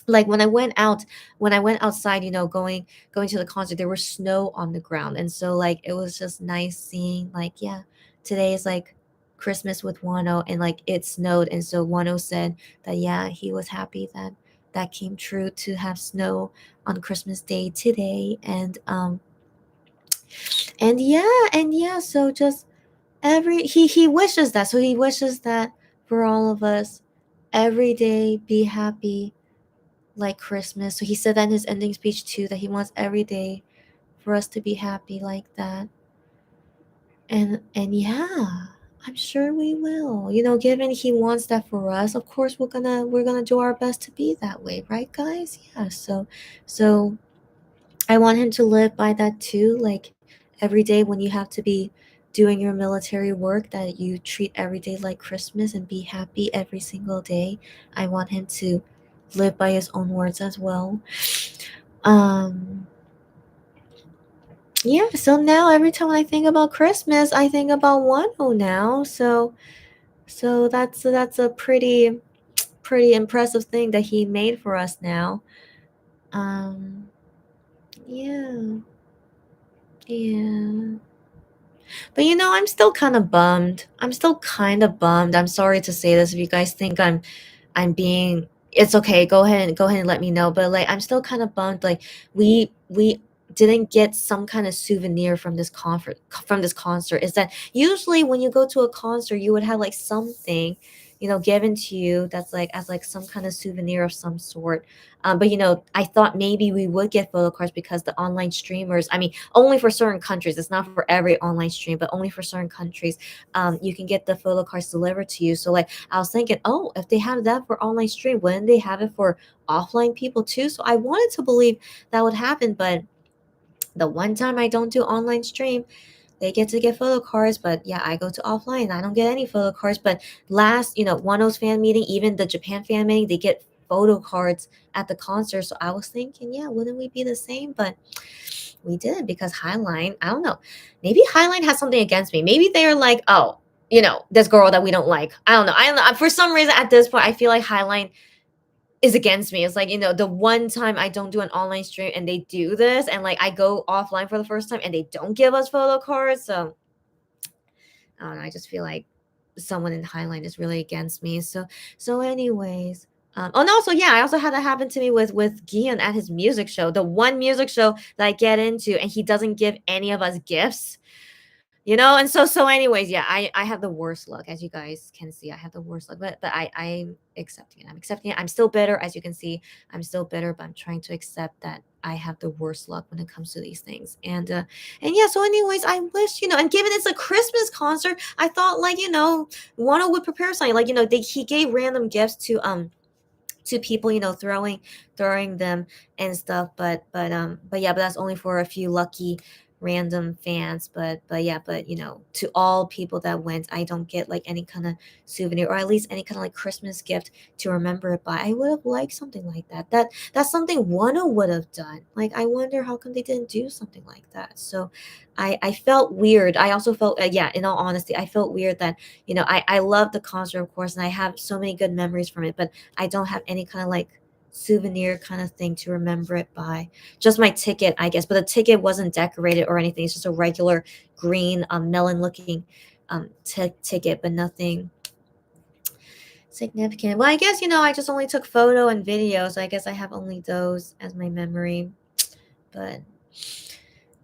like when I went outside, going to the concert, there was snow on the ground. And so like it was just nice seeing like, yeah, today is like Christmas with Wano and like it snowed. And so Wano said that yeah, he was happy that came true to have snow on Christmas Day today. And so just every he wishes that. So he wishes that for all of us, every day be happy like Christmas. So he said that in his ending speech too, that he wants every day for us to be happy like that. And yeah, I'm sure we will. Given he wants that for us, of course we're gonna do our best to be that way, right, guys? Yeah. So I want him to live by that too. Like every day when you have to be doing your military work, that you treat every day like Christmas and be happy every single day. I want him to live by his own words as well. Um yeah, so now every time I think about Christmas, I think about Wano now. So that's a pretty impressive thing that he made for us now. Um yeah. Yeah. But I'm still kind of bummed. I'm still kind of bummed. I'm sorry to say this if you guys think I'm being, it's okay. Go ahead and let me know. But like I'm still kind of bummed. Like we didn't get some kind of souvenir from this concert. Is that usually when you go to a concert you would have like something, given to you that's like as like some kind of souvenir of some sort. But I thought maybe we would get photo cards because the online streamers, I mean, only for certain countries. It's not for every online stream, but only for certain countries. You can get the photo cards delivered to you. So like I was thinking, oh, if they have that for online stream, wouldn't they have it for offline people too? So I wanted to believe that would happen, but the one time I don't do online stream, they get to get photo cards, but yeah, I go to offline. I don't get any photo cards. But last, Wano's fan meeting, even the Japan fan meeting, they get photo cards at the concert. So I was thinking, yeah, wouldn't we be the same? But we didn't because Highline, I don't know. Maybe Highline has something against me. Maybe they're like, oh, this girl that we don't like. I don't know. I don't know. For some reason at this point, I feel like Highline is against me. It's like, the one time I don't do an online stream and they do this, and like I go offline for the first time and they don't give us photo cards. So I don't know. I just feel like someone in Highline is really against me. So anyways. Oh no, so yeah, I also had that happen to me with Gian at his music show. The one music show that I get into and he doesn't give any of us gifts. And so anyways, yeah, I have the worst luck, as you guys can see. I have the worst luck, but I'm accepting it. I'm accepting it. I'm still bitter, as you can see. I'm still bitter, but I'm trying to accept that I have the worst luck when it comes to these things. And yeah, so anyways, I wish, and given it's a Christmas concert, I thought like, Wano would prepare something. Like, he gave random gifts to people, throwing them and stuff. But yeah, but that's only for a few lucky random fans. But yeah, but to all people that went, I don't get like any kind of souvenir, or at least any kind of like Christmas gift to remember it by. I would have liked something like that. That's something Wano would have done. Like I wonder how come they didn't do something like that. So I felt weird. I also felt yeah, in all honesty, I felt weird that I love the concert, of course, and I have so many good memories from it, but I don't have any kind of like souvenir kind of thing to remember it by. Just my ticket, I guess, but the ticket wasn't decorated or anything. It's just a regular green melon looking ticket, but nothing significant. Well, I guess I just only took photo and video, so I guess I have only those as my memory. But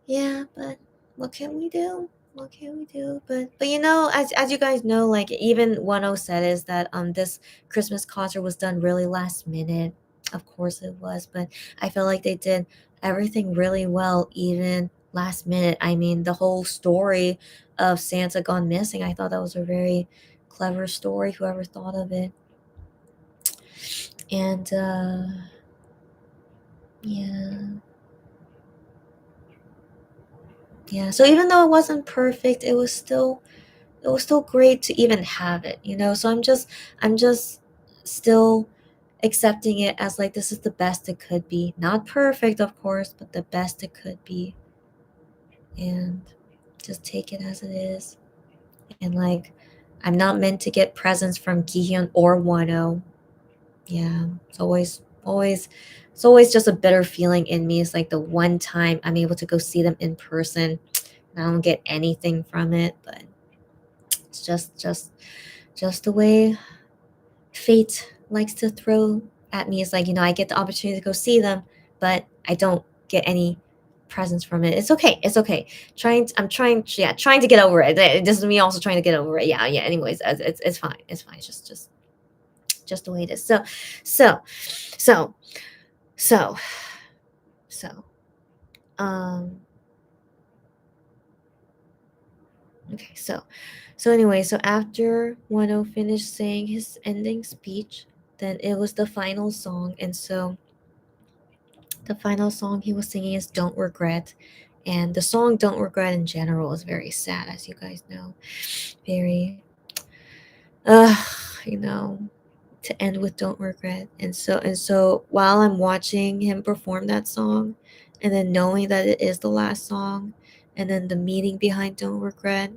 yeah, but what can we do? What can we do? But as you guys know, like even 10 said is that this Christmas concert was done really last minute. Of course it was, but I feel like they did everything really well, even last minute. I mean, the whole story of Santa gone missing, I thought that was a very clever story, whoever thought of it. And yeah. Yeah. So even though it wasn't perfect, it was still great to even have it. So I'm just still accepting it as like this is the best it could be. Not perfect, of course, but the best it could be. And just take it as it is. And like I'm not meant to get presents from Gihyun or Wano. Yeah. It's always just a bitter feeling in me. It's like the one time I'm able to go see them in person. And I don't get anything from it, but it's just the way fate likes to throw at me is like, I get the opportunity to go see them, but I don't get any presents from it. It's okay. It's okay. I'm trying, yeah, trying to get over it. This is me also trying to get over it. Yeah, yeah. Anyways, it's fine. It's fine. It's just the way it is. So, so, so, so, um, okay. So anyway, so after Wano finished saying his ending speech, then it was the final song, and so the final song he was singing is "Don't Regret," and the song "Don't Regret" in general is very sad, as you guys know. Very, uh, you know, to end with "Don't Regret," and so while I'm watching him perform that song, and then knowing that it is the last song, and then the meaning behind "Don't Regret,"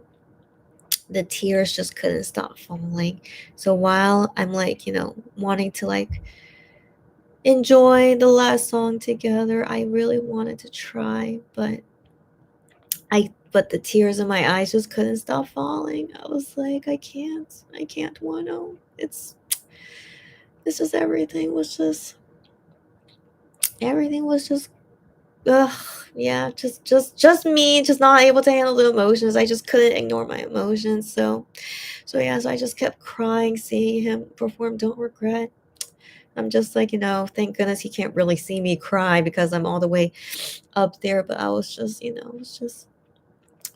the tears just couldn't stop falling. So while I'm like, wanting to like enjoy the last song together, I really wanted to try, but the tears in my eyes just couldn't stop falling. I was like, I can't Wano. It's just everything was just ugh, yeah, just me, just not able to handle the emotions. I just couldn't ignore my emotions. So yeah, so I just kept crying seeing him perform Don't Regret. I'm just like, thank goodness he can't really see me cry because I'm all the way up there. But I was just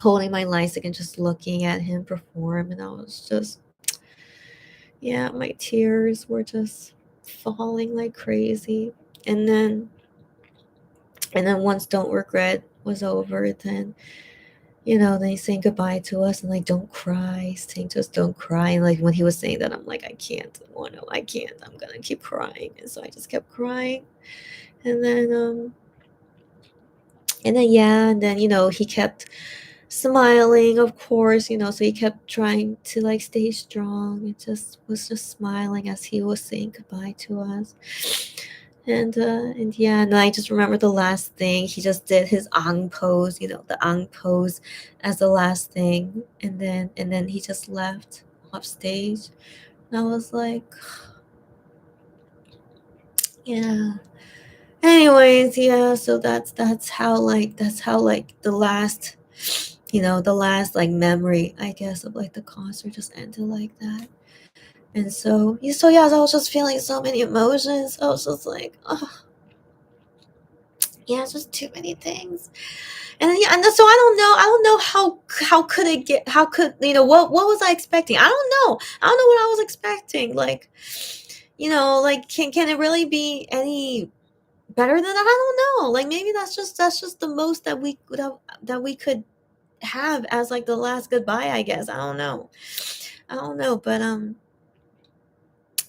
holding my lightstick and just looking at him perform. And I was just, yeah, my tears were just falling like crazy. And then, and then once Don't Regret was over, then he's saying goodbye to us and like, don't cry, saying to us, don't cry. And like when he was saying that, I'm like, I can't, oh no, I can't, I'm gonna keep crying. And so I just kept crying. And then yeah, and then he kept smiling, of course, so he kept trying to like stay strong and just was just smiling as he was saying goodbye to us. And yeah, and I just remember the last thing he just did his ang pose, the ang pose as the last thing, and then he just left off stage. And I was like, yeah. Anyways, yeah, so that's how like the last like memory, I guess, of like the concert just ended like that. And so yeah, so I was just feeling so many emotions. I was just like, oh yeah, it's just too many things. And then, yeah, and so I don't know how could it get, how could, what was I expecting? I don't know what I was expecting. Like, like can it really be any better than that? I don't know. Like maybe that's just the most that we could have as like the last goodbye, I guess. I don't know, but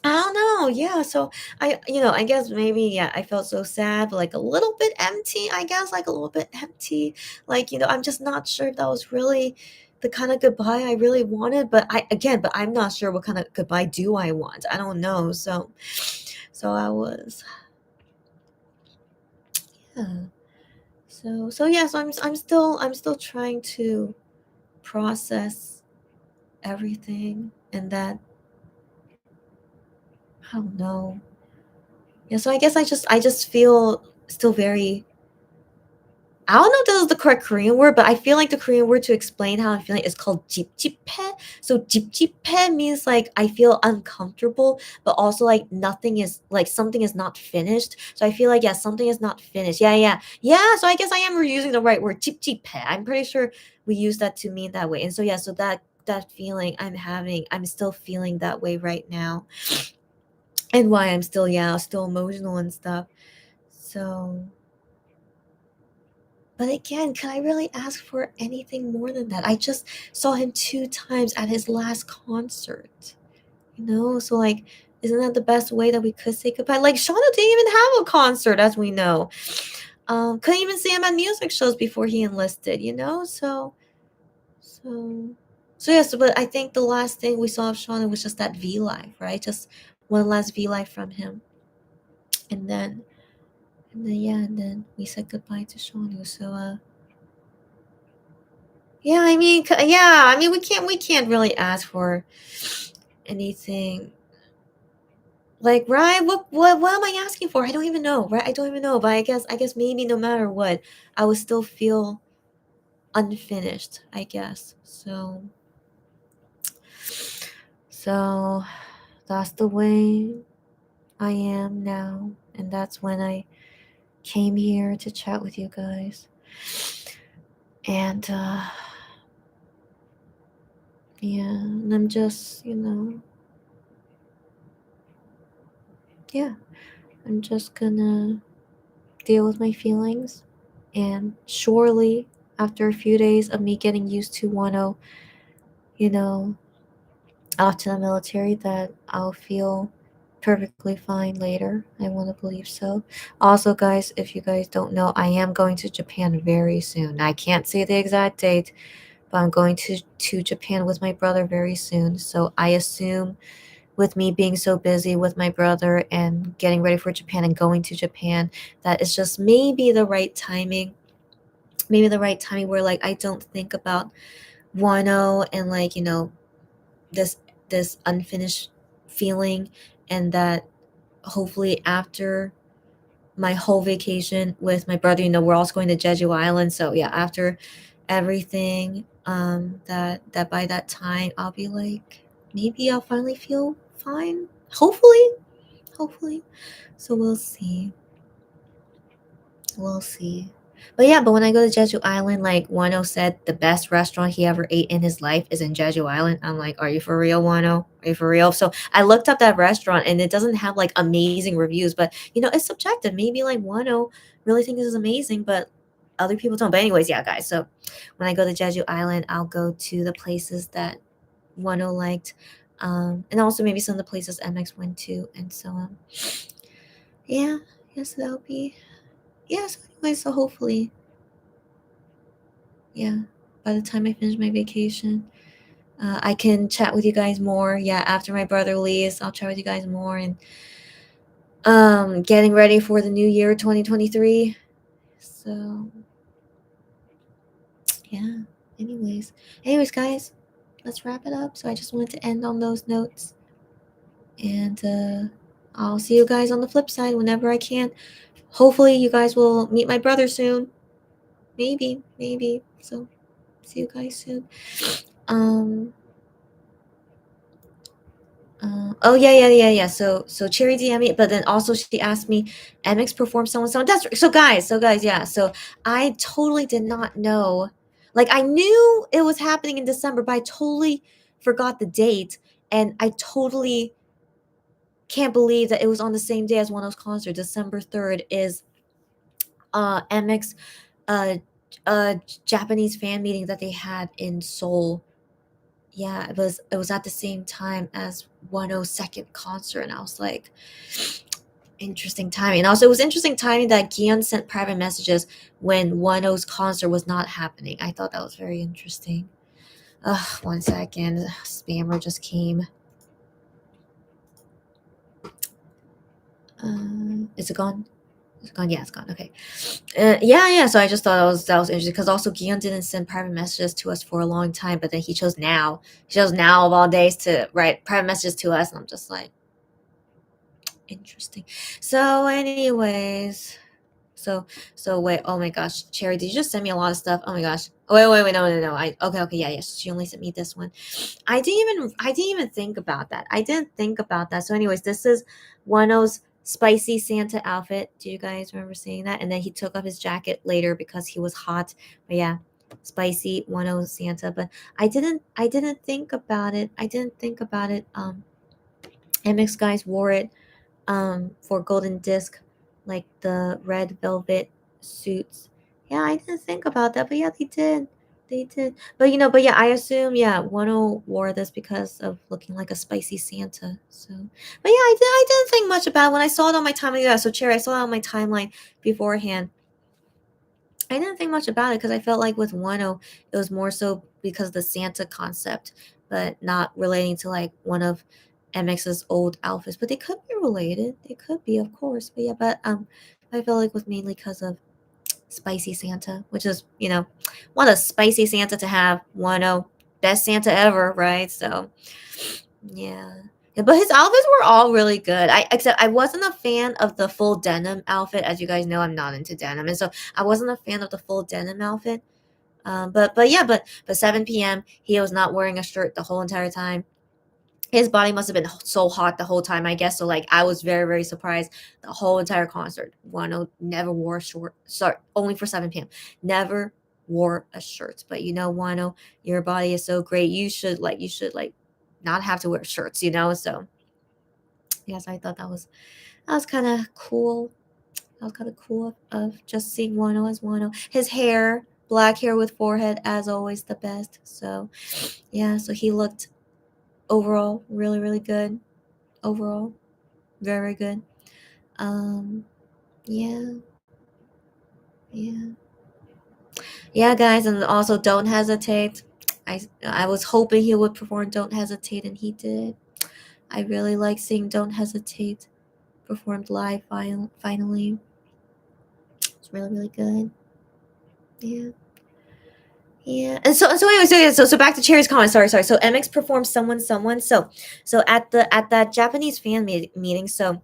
I don't know. Yeah, so I guess maybe, yeah, I felt so sad, but like a little bit empty, I guess, like a little bit empty. Like, I'm just not sure if that was really the kind of goodbye I really wanted, but I'm not sure what kind of goodbye do I want. I don't know. So I was, yeah. So yeah, so I'm still trying to process everything, and that, I don't know. Yeah, so I guess I just feel still very, I don't know if this is the correct Korean word, but I feel like the Korean word to explain how I'm feeling is called jipjipe. So jipjipe means like I feel uncomfortable, but also like nothing is like something is not finished. So I feel like, yeah, something is not finished. Yeah, yeah, yeah. So I guess I am using the right word, jipjipe. I'm pretty sure we use that to mean that way. And so yeah, so that feeling I'm having, I'm still feeling that way right now, and why I'm still, yeah, still emotional and stuff. So, but again, can I really ask for anything more than that? I just saw him two times at his last concert, So, like, isn't that the best way that we could say goodbye? Like, Shauna didn't even have a concert, as we know. Couldn't even see him at music shows before he enlisted. So, so yes. But I think the last thing we saw of Shauna was just that V Live, right? Just one last V Live from him, and then, yeah, and then we said goodbye to Shauna. So, yeah, I mean, yeah, I mean, we can't really ask for anything Like, right? What am I asking for? I don't even know, right? I don't even know, but I guess maybe no matter what, I would still feel unfinished, I guess. So that's the way I am now, and that's when I came here to chat with you guys. And yeah, and I'm just, yeah, I'm just gonna deal with my feelings. And surely, after a few days of me getting used to Wano, you know, off to the military, that I'll feel perfectly fine later. I want to believe so. Also, guys, if you guys don't know, I am going to Japan very soon. I can't say the exact date, but I'm going to Japan with my brother very soon. So I assume, with me being so busy with my brother and getting ready for Japan and going to Japan, that it's just maybe the right timing. Maybe the right timing where like I don't think about Wano and like, this unfinished feeling, and that hopefully after my whole vacation with my brother, we're also going to Jeju Island. So yeah, after everything, that by that time I'll be like, maybe I'll finally feel fine. Hopefully. So we'll see. We'll see. But yeah, but when I go to Jeju Island, like Wano said, the best restaurant he ever ate in his life is in Jeju Island. I'm like, are you for real, Wano? Are you for real? So I looked up that restaurant and it doesn't have like amazing reviews, but it's subjective. Maybe like Wano really thinks this is amazing, but other people don't. But anyways, yeah, guys. So when I go to Jeju Island, I'll go to the places that Wano liked, and also maybe some of the places MX went to, and so yeah, yes, that'll be so anyway, so hopefully, yeah, by the time I finish my vacation, I can chat with you guys more. Yeah, after my brother leaves, I'll chat with you guys more, and getting ready for the new year 2023. So yeah. Anyways, guys, let's wrap it up. So I just wanted to end on those notes, and I'll see you guys on the flip side whenever I can. Hopefully, you guys will meet my brother soon. Maybe. So see you guys soon. Um. Oh yeah. So Cherry DM me, but then also she asked me, MX performed someone. That's so guys, yeah. So I totally did not know. Like I knew it was happening in December, but I totally forgot the date, and I totally can't believe that it was on the same day as one of those concerts. December 3rd is MX uh Japanese fan meeting that they had in Seoul. Yeah, it was at the same time as 102nd second concert, and I was like, interesting timing. And also, it was interesting timing that Gion sent private messages when 102's concert was not happening. I thought that was very interesting. Ugh, 1 second, spammer just came. Is it gone? Is it gone? Yeah, it's gone. Okay. Yeah. So I just thought that was interesting because also Gion didn't send private messages to us for a long time, but then he chose now. He chose now of all days to write private messages to us, and I'm just like, interesting. So, anyways, so wait. Oh my gosh, Cherry, did you just send me a lot of stuff? Oh my gosh. Oh, wait. No. I okay. Yeah. She only sent me this one. I didn't even think about that. I didn't think about that. So, anyways, this is Wano's spicy Santa outfit. Do you guys remember seeing that? And then he took off his jacket later because he was hot. But yeah, spicy Wano Santa. But I didn't think about it. I didn't think about it. MX guys wore it for Golden Disc, like the red velvet suits. Yeah, I didn't think about that, but yeah, they did. They did. But yeah, I assume, yeah, Wano wore this because of looking like a spicy Santa. So, but yeah, I didn't think much about it when I saw it on my timeline. Yeah, so Cherry, I saw it on my timeline beforehand. I didn't think much about it because I felt like with Wano, it was more so because of the Santa concept, but not relating to like one of MX's old outfits. But they could be related. They could be, of course. But yeah, I feel like it was mainly because of Spicy Santa, which is, what a spicy Santa to have. Wano, best Santa ever, right? So yeah. Yeah, but his outfits were all really good. I except I wasn't a fan of the full denim outfit. As you guys know, I'm not into denim, and so I wasn't a fan of the full denim outfit. But yeah, but 7 p.m. He was not wearing a shirt the whole entire time. His body must have been so hot the whole time, I guess. So like I was very very surprised the whole entire concert. Wano never wore a short. Sorry, only for 7 p.m. Never wore a shirt. But you know, Wano, your body is so great. You should like not have to wear shirts. You know, so yes, I thought that was kind of cool. That was kind of cool of just seeing Wano as Wano. His hair, black hair with forehead, as always, the best. So yeah, so he looked overall really really good. Overall, very very good. Um, yeah, yeah, yeah, guys, and also don't hesitate. I was hoping he would perform "Don't Hesitate," and he did. I really like seeing "Don't Hesitate" performed live. Finally, it's really really good. Yeah. Yeah, and so anyway, so back to Cherry's comment. Sorry. So MX performed someone. So at that Japanese fan meeting. So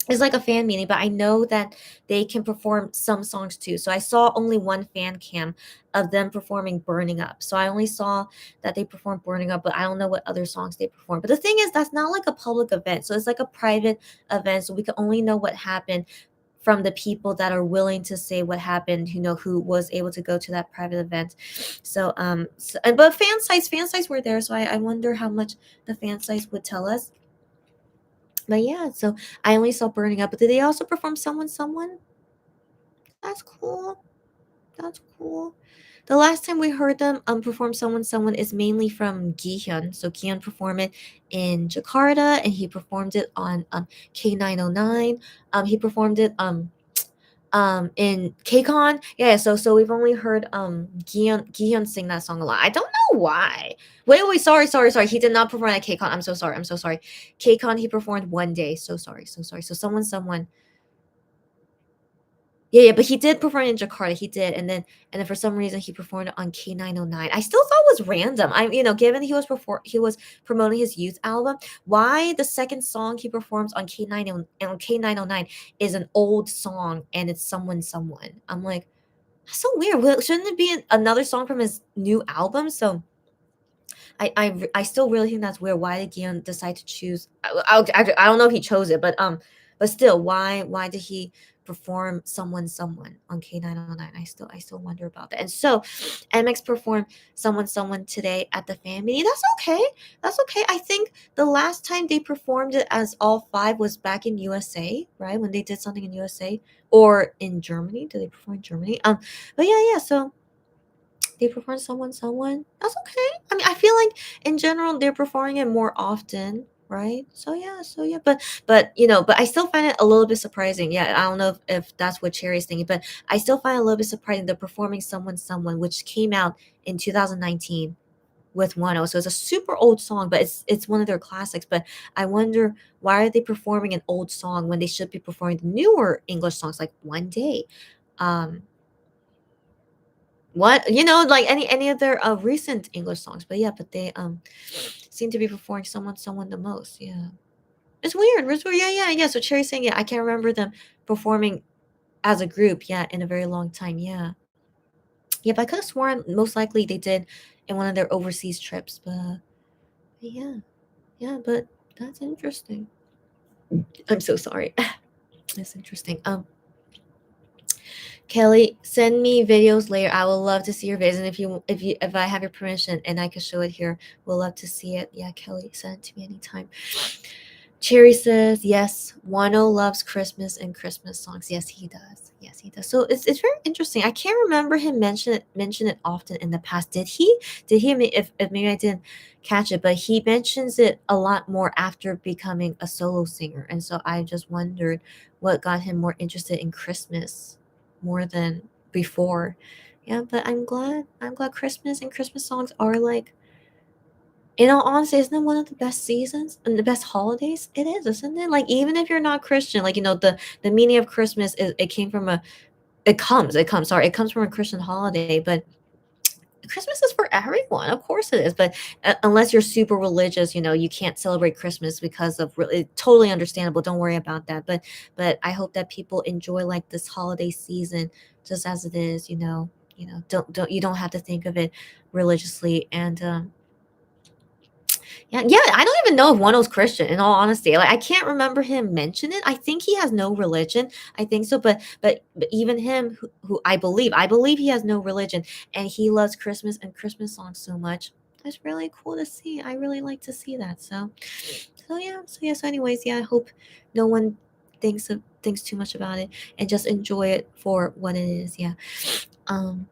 it's like a fan meeting, but I know that they can perform some songs too. So I saw only one fan cam of them performing "Burning Up." So I only saw that they performed "Burning Up," but I don't know what other songs they performed. But the thing is, that's not like a public event. So it's like a private event. So we can only know what happened from the people that are willing to say what happened, who was able to go to that private event. But fan sites were there, so I wonder how much the fan sites would tell us. But yeah, so I only saw "Burning Up," but did they also perform Someone? That's cool. That's cool. The last time we heard them perform Someone is mainly from Gihyun. So Gihyun performed it in Jakarta, and he performed it on K909. He performed it in KCON. Yeah, so we've only heard Gihyun sing that song a lot. I don't know why. Wait, sorry. He did not perform at KCON. I'm so sorry. KCON he performed one day. So sorry. So someone. Yeah, but he did perform in Jakarta. He did, and then for some reason he performed it on K909. I still thought it was random. Given he was promoting his youth album, why the second song he performs on K909 is an old song and it's someone. I'm like, that's so weird. Shouldn't it be another song from his new album? So I still really think that's weird. Why did Gion decide to choose? I don't know if he chose it, but still, why did he perform someone on K909? I still wonder about that. And so, MX performed someone today at the fan meeting. That's okay. That's okay. I think the last time they performed it as all five was back in USA, right? When they did something in USA or in Germany. Did they perform in Germany? But yeah. So they perform someone. That's okay. I mean, I feel like in general they're performing it more often, right? So yeah. But I still find it a little bit surprising. Yeah, I don't know if that's what Cherry's thinking, but I still find it a little bit surprising they're performing someone, which came out in 2019 with Wano. So it's a super old song, but it's one of their classics. But I wonder, why are they performing an old song when they should be performing the newer English songs like One Day? Um, what like any of their recent English songs. But yeah, but they seem to be performing someone the most. Yeah, it's weird. Yeah. So Cherry's saying, yeah, I can't remember them performing as a group, yeah, in a very long time. Yeah, but I could have sworn most likely they did in one of their overseas trips. But yeah, but that's interesting. I'm so sorry. That's interesting. Kelly, send me videos later. I would love to see your videos, and if I have your permission and I can show it here, we'll love to see it. Yeah, Kelly, send it to me anytime. Cherry says, yes, Wano loves Christmas and Christmas songs. Yes, he does. Yes, he does. So it's very interesting. I can't remember him mention it often in the past. Did he? If maybe I didn't catch it, but he mentions it a lot more after becoming a solo singer. And so I just wondered what got him more interested in Christmas more than before. Yeah, but I'm glad Christmas and Christmas songs are like, in all honesty, isn't it one of the best seasons and the best holidays? It is, isn't it? Like, even if you're not Christian, like, the meaning of Christmas is, it comes from a Christian holiday, but Christmas is for everyone. Of course it is. But unless you're super religious, you can't celebrate Christmas because of totally understandable. Don't worry about that. But I hope that people enjoy like this holiday season just as it is, don't you don't have to think of it religiously. And yeah, yeah, I don't even know if Wano's Christian, in all honesty. Like, I can't remember him mention it. I think he has no religion. I think so, but even him, who I believe he has no religion, and he loves Christmas and Christmas songs so much. That's really cool to see. I really like to see that. So anyways, yeah, I hope no one thinks too much about it and just enjoy it for what it is. Yeah. Um.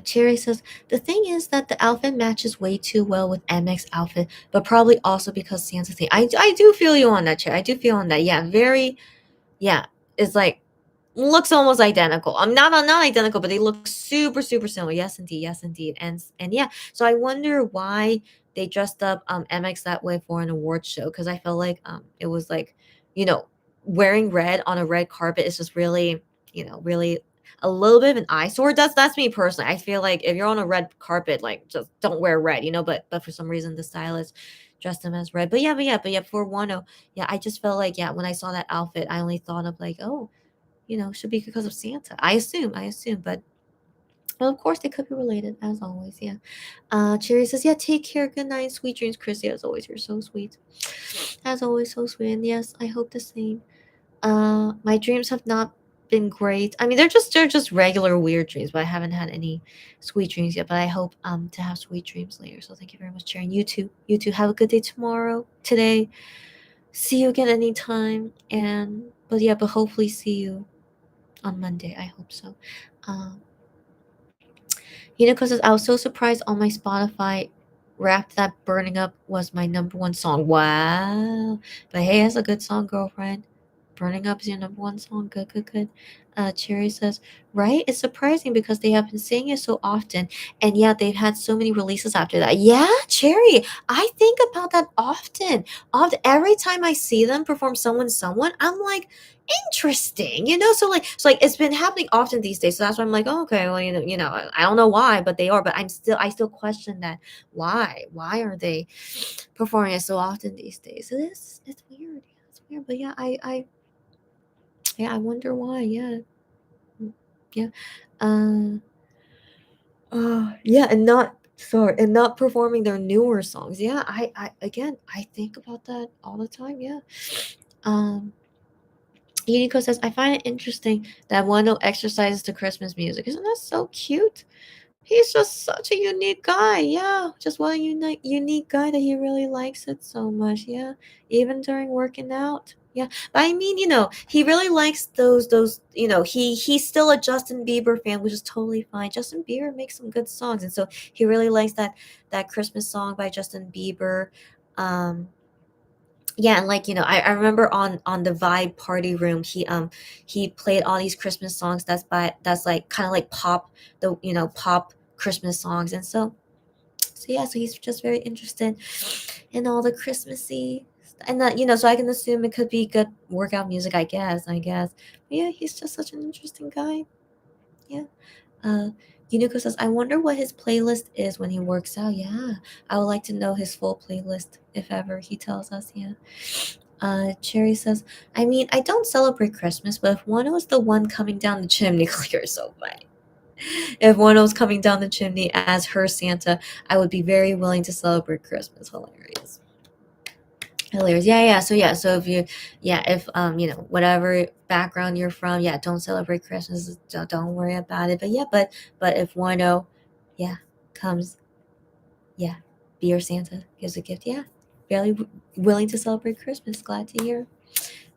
Cherry says the thing is that the outfit matches way too well with MX outfit, but probably also because Sansa thing. I do feel you on that, Cherry. I do feel on that. Yeah, very. Yeah, it's like looks almost identical. I'm not identical, but they look super super similar. Yes, indeed. Yes, indeed. And yeah, so I wonder why they dressed up MX that way for an award show because I felt like it was like you know wearing red on a red carpet is just really really a little bit of an eyesore. That's me personally. I feel like if you're on a red carpet, like just don't wear red, But for some reason the stylist dressed them as red. But yeah, for Wano, yeah, I just felt like when I saw that outfit, I only thought of like, oh, should be because of Santa. I assume, but well, of course they could be related as always. Yeah. Cherry says, yeah, take care, good night, sweet dreams, Chrissy. As always, you're so sweet. As always, so sweet. And yes, I hope the same. My dreams have not been great. I mean, they're just regular weird dreams, but I haven't had any sweet dreams yet. But I hope to have sweet dreams later. So thank you very much, sharing. You too. You too. Have a good day tomorrow. Today. See you again anytime. But hopefully see you on Monday. I hope so. Um, because I was so surprised on my Spotify Wrapped that Burning Up was my number one song. Wow. But hey, that's a good song, girlfriend. Burning Up is your number one song. Good, good, good. Cherry says, right? It's surprising because they have been saying it so often, and yet they've had so many releases after that. Yeah, Cherry, I think about that often. Often, every time I see them perform someone, I'm like, interesting, so like it's been happening often these days, so that's why I'm like, oh, okay, well, I don't know why, but they are, but I still question that. Why are they performing it so often these days? It's weird. It's weird, but yeah, I wonder why. Yeah. Mm, yeah. uh yeah, and not performing their newer songs. Yeah, I again, I think about that all the time. Yeah. um Unico says, I find it interesting that Wano exercises to Christmas music. Isn't that so cute? He's just such a unique guy. Yeah, just what a unique guy that he really likes it so much. Yeah, even during working out. Yeah, but I mean, he really likes those. He's still a Justin Bieber fan, which is totally fine. Justin Bieber makes some good songs, and so he really likes that Christmas song by Justin Bieber. Um, yeah, and like I remember on the Vibe Party Room, he played all these Christmas songs that's like kind of like pop, the pop Christmas songs. And so yeah, so he's just very interested in all the Christmassy and that, so I can assume it could be good workout music, I guess. But yeah, he's just such an interesting guy. Yeah. uh Yunuko says, I wonder what his playlist is when he works out. Yeah, I would like to know his full playlist if ever he tells us. Yeah. Cherry says, I mean, I don't celebrate Christmas, but if one was the one coming down the chimney, you're so funny. If one was coming down the chimney as her Santa, I would be very willing to celebrate Christmas. Hilarious. Hilarious. So if if whatever background you're from, yeah, don't celebrate Christmas. Don't worry about it. But if Wano, yeah, comes, yeah, be your Santa, gives a gift, yeah, really willing to celebrate Christmas. Glad to hear.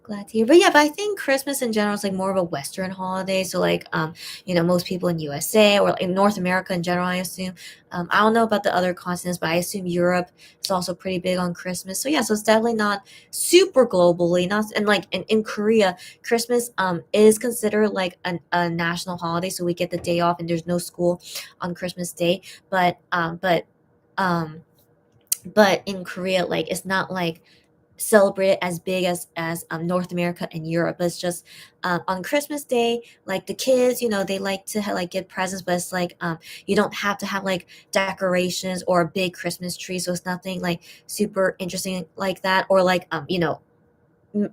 Glad to hear. But I think Christmas in general is like more of a Western holiday. So like most people in USA or in North America in general, I assume. I don't know about the other continents, but I assume Europe is also pretty big on Christmas. So yeah, so it's definitely not super globally. Not and like in Korea, Christmas is considered like a national holiday. So we get the day off and there's no school on Christmas Day. But um but in Korea, like it's not like celebrate it as big as North America and Europe. But it's just on Christmas Day, like the kids, they like to like get presents, but it's like you don't have to have like decorations or a big Christmas tree, so it's nothing like super interesting like that. Or like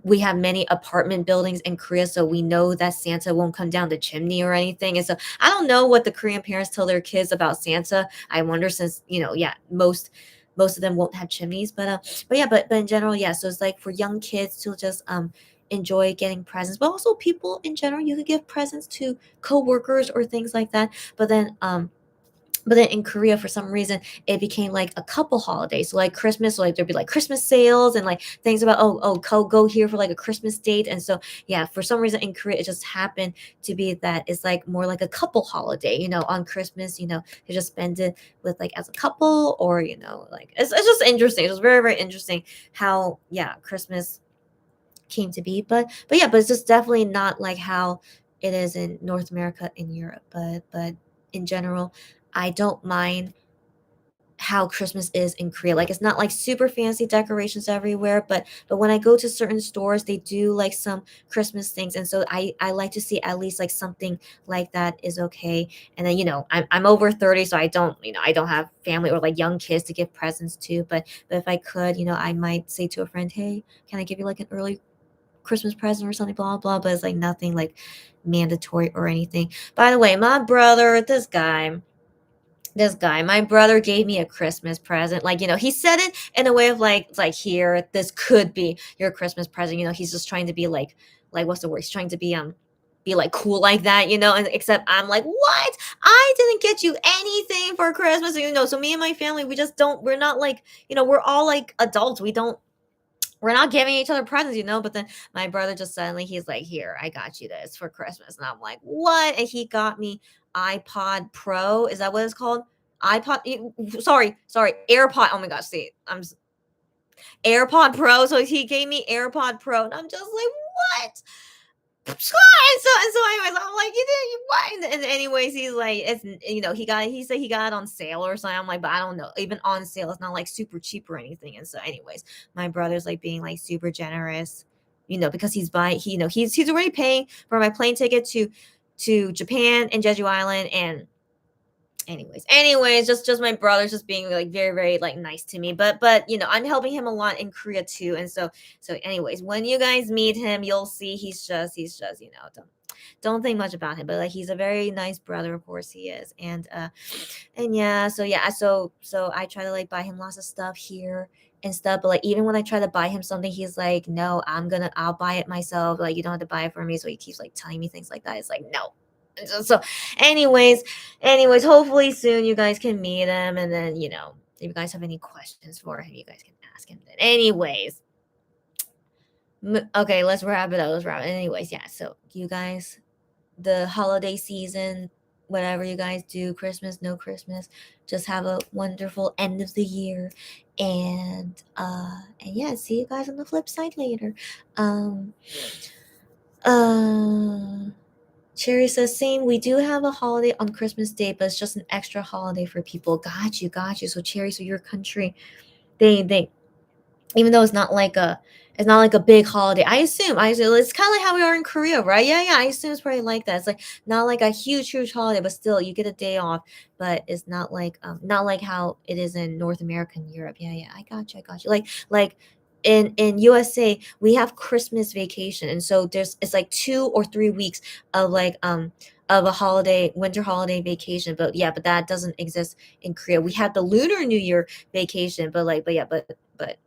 we have many apartment buildings in Korea, so we know that Santa won't come down the chimney or anything. And so I don't know what the Korean parents tell their kids about Santa. I wonder, since yeah, most of them won't have chimneys, but yeah, but in general, yeah. So it's like for young kids to just enjoy getting presents, but also people in general. You could give presents to coworkers or things like that. But then in Korea, for some reason, it became like a couple holidays. So like Christmas, like there'd be like Christmas sales and like things about go here for like a Christmas date. And so yeah, for some reason in Korea, it just happened to be that it's like more like a couple holiday. On Christmas, they just spend it with like as a couple, or like it's just interesting. It was very very interesting how yeah Christmas came to be. But yeah, but it's just definitely not like how it is in North America and Europe. But in general, I don't mind how Christmas is in Korea. Like it's not like super fancy decorations everywhere, but when I go to certain stores, they do like some Christmas things, and so I like to see at least like something like that is okay. And then I'm over 30, so I don't have family or like young kids to give presents to. But if I could, I might say to a friend, hey, can I give you like an early Christmas present or something, blah blah. But it's like nothing like mandatory or anything. By the way, my brother, this guy, my brother gave me a Christmas present. Like, he said it in a way of like, it's like, here, this could be your Christmas present. He's just trying to be like, what's the word? He's trying to be like cool like that, and except I'm like, what? I didn't get you anything for Christmas. So me and my family, we're not like, we're all like adults. We're not giving each other presents, but then my brother just suddenly he's like, here, I got you this for Christmas. And I'm like, what? And he got me iPod Pro. Is that what it's called? Sorry, AirPod. Oh my gosh, see, AirPod Pro. So he gave me AirPod Pro, and I'm just like, what? And so anyways, I'm like, you did you what? And anyways, he's like, it's he said he got it on sale or something. I'm like, but I don't know. Even on sale, it's not like super cheap or anything. And so, anyways, my brother's like being like super generous, because he's buying he's already paying for my plane ticket to Japan and Jeju Island. And anyways, just my brother's just being like very very like nice to me. But I'm helping him a lot in Korea too. And so anyways, when you guys meet him, you'll see he's just don't think much about him, but like he's a very nice brother, of course he is. And so I try to like buy him lots of stuff here and stuff. But like even when I try to buy him something, he's like, no, I'll buy it myself. Like you don't have to buy it for me. So he keeps like telling me things like that. It's like, no. So anyways, hopefully soon you guys can meet him. And then if you guys have any questions for him, you guys can ask him then. Anyways, okay, let's wrap it up. Anyways, yeah, so you guys, the holiday season, whatever you guys do, Christmas, no Christmas, just have a wonderful end of the year. And yeah, see you guys on the flip side later. um uh Cherry says, same. We do have a holiday on Christmas Day, but it's just an extra holiday for people. Got you. So Cherry, so your country, they even though it's not like a big holiday. I assume it's kind of like how we are in Korea, right? Yeah. I assume it's probably like that. It's like not like a huge holiday, but still you get a day off. But it's not like how it is in North America and Europe. Yeah. I got you. Like in USA, we have Christmas vacation, and so it's like 2 or 3 weeks of like of a holiday winter holiday vacation. But that doesn't exist in Korea. We have the Lunar New Year vacation, but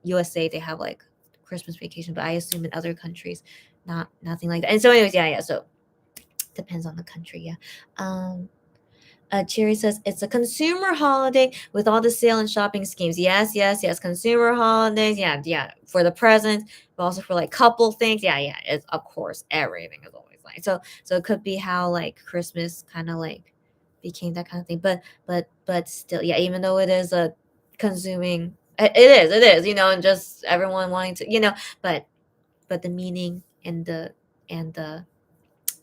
USA, they have like Christmas vacation. But I assume in other countries, nothing like that. And so anyways, yeah. So depends on the country. Yeah. Cherry says it's a consumer holiday with all the sale and shopping schemes. Yes. Consumer holidays. Yeah. For the presents, but also for like couple things. Yeah. It's of course everything is always like so. It could be how like Christmas kind of like became that kind of thing. But still, yeah. Even though it is a consuming, it is. And just everyone wanting to. But the meaning and the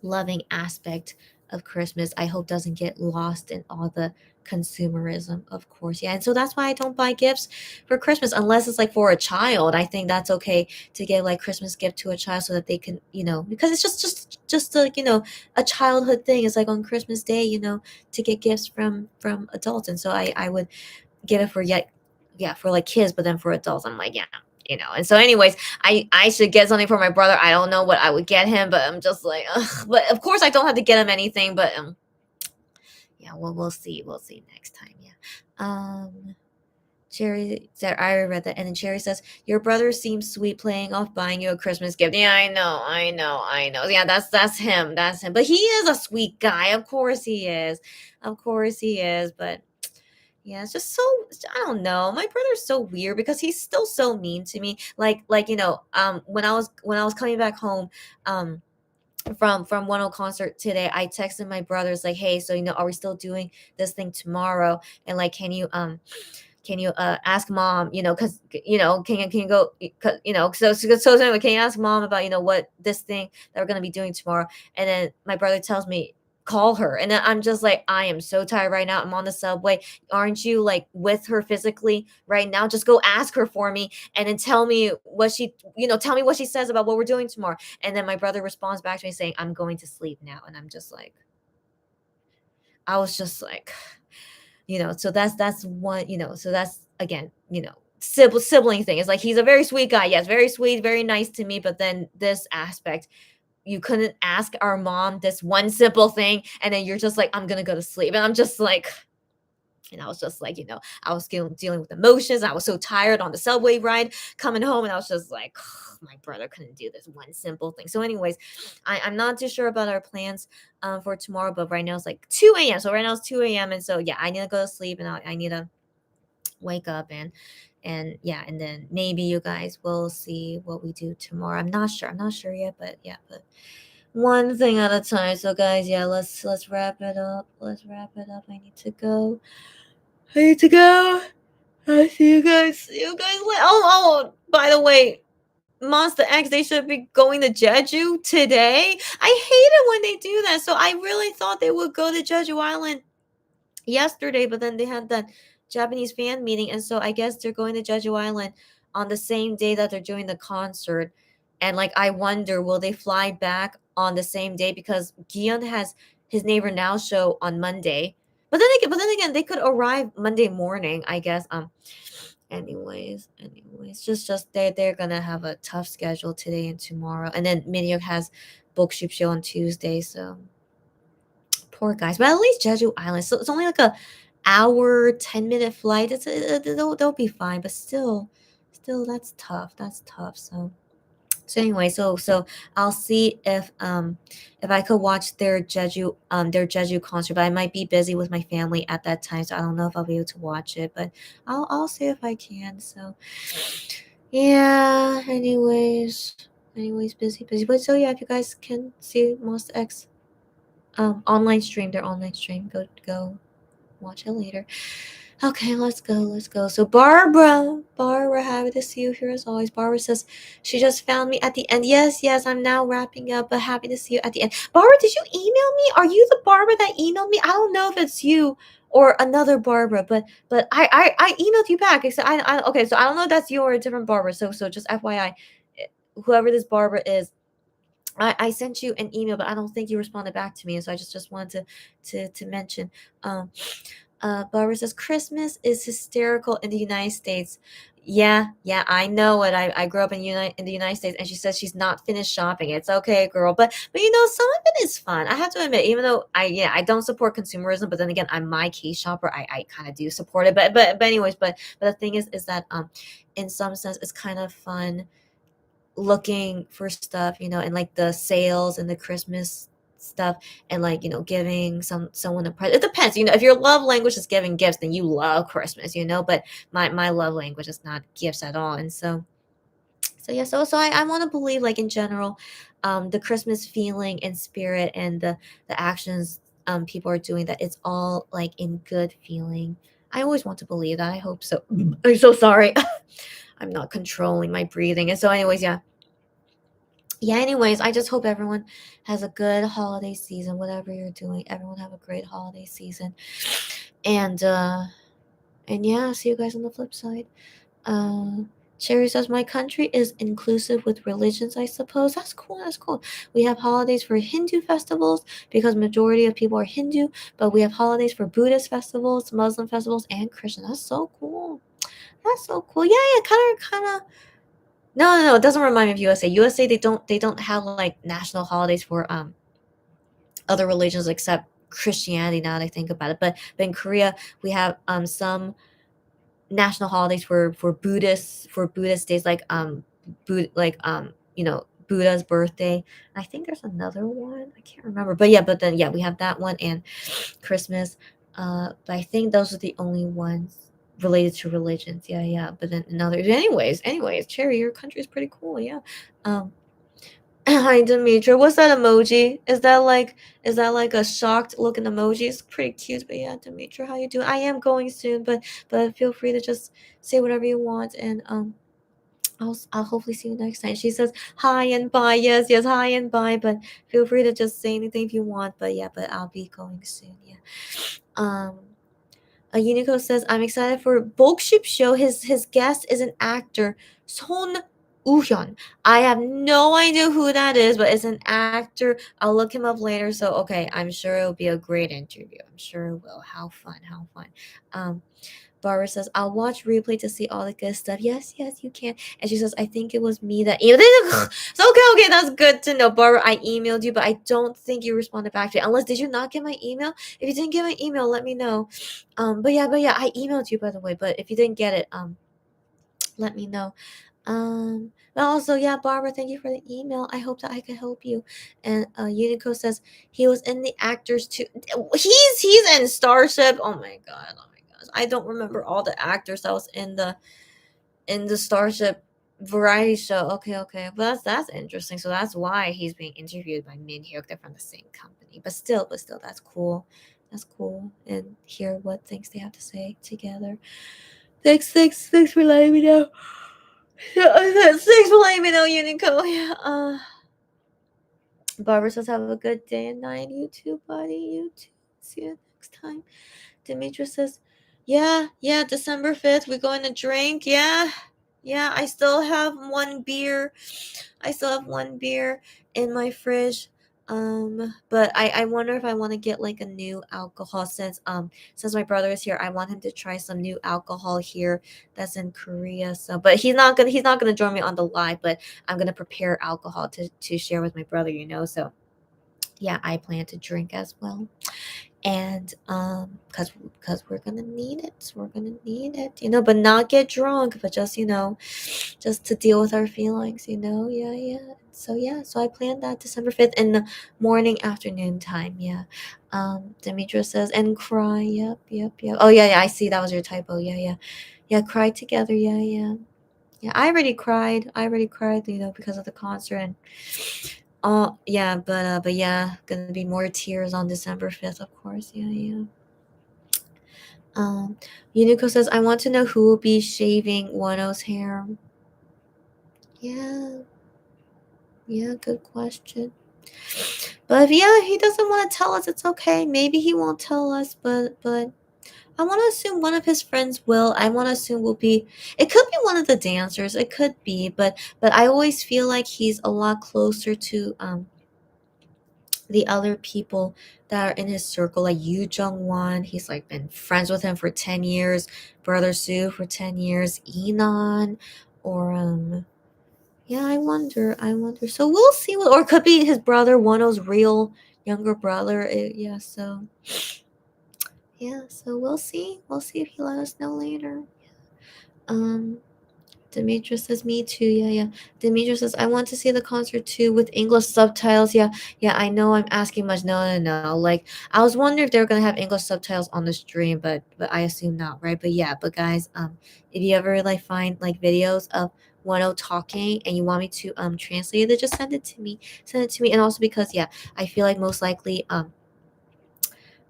loving aspect of Christmas, I hope doesn't get lost in all the consumerism, of course. Yeah, and so that's why I don't buy gifts for Christmas unless it's like for a child. I think that's okay to get like Christmas gift to a child so that they can, because it's just like, a childhood thing. It's like on Christmas Day, to get gifts from adults. And so I would get it for yet yeah, for like kids, but then for adults, I'm like, yeah. And so anyways, I should get something for my brother. I don't know what I would get him, but I'm just like, ugh. But of course I don't have to get him anything, but yeah, we'll see. We'll see next time. Yeah. Jerry said, I read that. And then Jerry says, your brother seems sweet playing off buying you a Christmas gift. Yeah, I know. Yeah, that's him. That's him. But he is a sweet guy. Of course he is. Of course he is. But yeah, it's just so, I don't know. My brother's so weird because he's still so mean to me. When I was coming back home, from one O concert today, I texted my brothers like, hey, so are we still doing this thing tomorrow? And like, can you ask mom, because can you go, so anyway, can you ask mom about what this thing that we're going to be doing tomorrow? And then my brother tells me, call her. And then I'm just like, I am so tired right now, I'm on the subway. Aren't you like with her physically right now? Just go ask her for me and then tell me what she says about what we're doing tomorrow. And then my brother responds back to me saying, I'm going to sleep now. And I'm just like, I was just like, so that's one, so that's again, sibling thing. It's like he's a very sweet guy. Yes, very sweet, very nice to me. But then this aspect, you couldn't ask our mom this one simple thing, and then you're just like, I'm gonna go to sleep. And I'm just like, and I was just like, I was dealing with emotions. I was so tired on the subway ride coming home, and I was just like, my brother couldn't do this one simple thing. So, anyways, I'm not too sure about our plans for tomorrow, but right now it's like 2 a.m. So right now it's 2 a.m. And so yeah, I need to go to sleep, and I need to wake up and yeah, and then maybe you guys will see what we do tomorrow. I'm not sure yet, but yeah, but one thing at a time. So guys, yeah, let's wrap it up. Let's wrap it up. I need to go. I need to go. I'll see you guys. See you guys later. Oh, by the way, Monster X, they should be going to Jeju today. I hate it when they do that. So I really thought they would go to Jeju Island yesterday, but then they had that Japanese fan meeting, and so I guess they're going to Jeju Island on the same day that they're doing the concert. And like, I wonder, will they fly back on the same day because Gion has his Neighbor Now show on Monday. But then again, they could arrive Monday morning, I guess. Anyways, just they're gonna have a tough schedule today and tomorrow, and then Minhyuk has Bookship show on Tuesday. So poor guys, but at least Jeju Island. So it's only like a hour 10-minute flight. They'll be fine, but still that's tough. That's tough. So anyway, so I'll see if I could watch their Jeju concert, but I might be busy with my family at that time, so I don't know if I'll be able to watch it, but I'll see if I can. So yeah, anyways, busy. But so yeah, if you guys can see Monster X their online stream, go watch it later. Okay, let's go. So Barbara, happy to see you here as always. Barbara says she just found me at the end. Yes, I'm now wrapping up, but happy to see you at the end. Barbara, did you email me? Are you the Barbara that emailed me? I don't know if it's you or another Barbara, but I emailed you back. So I okay, so I don't know if that's you or a different Barbara. So just FYI, whoever this Barbara is, I sent you an email, but I don't think you responded back to me. And so I just wanted to mention. Barbara says Christmas is hysterical in the United States. Yeah, I know it. I grew up in the United States, and she says she's not finished shopping. It's okay, girl. But some of it is fun. I have to admit, even though I don't support consumerism, but then again, I'm my case shopper. I kind of do support it. But anyways, but the thing is that in some sense, it's kind of fun looking for stuff, and like the sales and the Christmas stuff, and like, giving someone a present. It depends, if your love language is giving gifts, then you love Christmas, but my love language is not gifts at all. And so yeah, so I want to believe, like, in general, the Christmas feeling and spirit and the actions people are doing, that it's all like in good feeling. I always want to believe that. I hope so. I'm so sorry. I'm not controlling my breathing. And so anyways, yeah, yeah, anyways, I just hope everyone has a good holiday season, whatever you're doing. Everyone have a great holiday season. And yeah, see you guys on the flip side. Uh, Cherry says, my country is inclusive with religions, I suppose. That's cool. That's cool. We have holidays for Hindu festivals because majority of people are Hindu, but we have holidays for Buddhist festivals, Muslim festivals, and Christian. That's so cool. That's so cool. Yeah, yeah, kind of. No, no, no. It doesn't remind me of USA. USA, they don't have like national holidays for other religions except Christianity. Now that I think about it, but in Korea we have some national holidays for Buddhist days like Buddha's birthday. I think there's another one. I can't remember. But yeah, but then yeah, we have that one and Christmas. But I think those are the only ones related to religions. Yeah, yeah. But then another anyways, Cherry, your country is pretty cool, yeah. Um Hi Demetra. What's that emoji? Is that like a shocked looking emoji? It's pretty cute, but yeah, Demetra, how you doing? I am going soon, but feel free to just say whatever you want and I'll hopefully see you next time. She says hi and bye. Yes, yes, hi and bye, but feel free to just say anything if you want. But yeah, but I'll be going soon, yeah. Um Unico says, I'm excited for Bolship show. His guest is an actor, Son Uhyun. I have no idea who that is, but it's an actor. I'll look him up later. So okay, I'm sure it'll be a great interview. I'm sure it will. How fun, how fun. Um Barbara says, I'll watch replay to see all the good stuff. Yes, yes, you can. And she says, I think it was me that emailed. So okay, that's good to know. Barbara, I emailed you, but I don't think you responded back to it. Unless did you not get my email? If you didn't get my email, let me know. But yeah, I emailed you by the way. But if you didn't get it, let me know. But also, yeah, Barbara, thank you for the email. I hope that I could help you. And Unico says he was in the actors too. He's in Starship. Oh my god. Oh my gosh. I don't remember all the actors that was in the Starship variety show. Okay, okay. But that's interesting. So that's why he's being interviewed by Min Hyuk. They're from the same company. But still, that's cool. That's cool. And hear what things they have to say together. Thanks for letting me know. Thanks for letting me know, Unico. Yeah. Barbara says, have a good day and night, you too, buddy. You too. See you next time. Demetra says, yeah, December 5th, we're going to drink. Yeah, I still have one beer. I still have one beer in my fridge. But I wonder if I want to get like a new alcohol since my brother is here. I want him to try some new alcohol here that's in Korea. So, but he's not gonna join me on the live. But I'm gonna prepare alcohol to share with my brother. So yeah, I plan to drink as well and because we're gonna need it, but not get drunk, but just to deal with our feelings, yeah. So I planned that December 5th in the morning afternoon time, yeah. Demetra says, and cry, yep. Oh yeah, I see that was your typo, yeah, cry together, yeah. I already cried because of the concert and yeah, but yeah, gonna be more tears on December 5th, of course. Yeah. Um, Unico says, I want to know who will be shaving Wano's hair. Yeah, good question. But yeah, he doesn't want to tell us. It's okay. Maybe he won't tell us, but I want to assume one of his friends will. I want to assume will be. It could be one of the dancers. It could be, but I always feel like he's a lot closer to the other people that are in his circle, like Yu Jung Won, he's like been friends with him for 10 years, Brother Sue for 10 years, Enon, or yeah, I wonder. So we'll see or it could be his brother, Wano's real younger brother. So we'll see if he let us know later. Um Demetra says, me too. Yeah. Demetra says, I want to see the concert too with English subtitles. Yeah. I know I'm asking much. No. Like, I was wondering if they were going to have English subtitles on the stream, but I assume not, right? But yeah, but guys, if you ever like find like videos of Wano talking and you want me to translate it, just send it to me. And also because, yeah, I feel like most likely,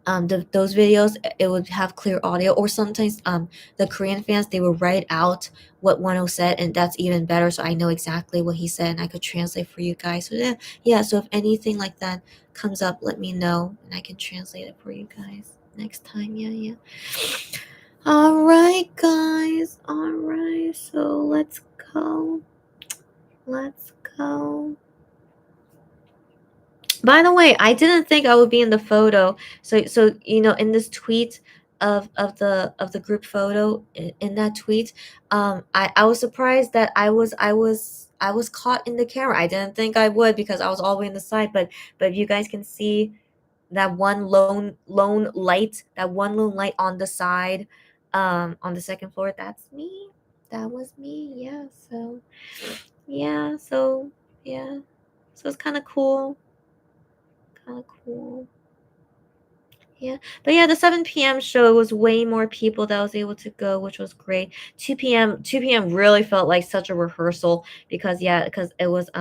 those videos, it would have clear audio, or sometimes the Korean fans, they would write out what Wano said, and that's even better, so I know exactly what he said and I could translate for you guys. So yeah, so if anything like that comes up, let me know and I can translate it for you guys next time. Yeah. All right, guys. All right, so let's go. By the way, I didn't think I would be in the photo. So in this tweet of the group photo, in that tweet, I was surprised that I was caught in the camera. I didn't think I would because I was all the way in the side, but you guys can see that one lone light on the side, on the second floor. That's me. That was me. Yeah. Yeah. So yeah. So it's kind of cool. Yeah. But yeah, the 7 p.m. show was way more people that was able to go, which was great. 2 p.m. really felt like such a rehearsal because it was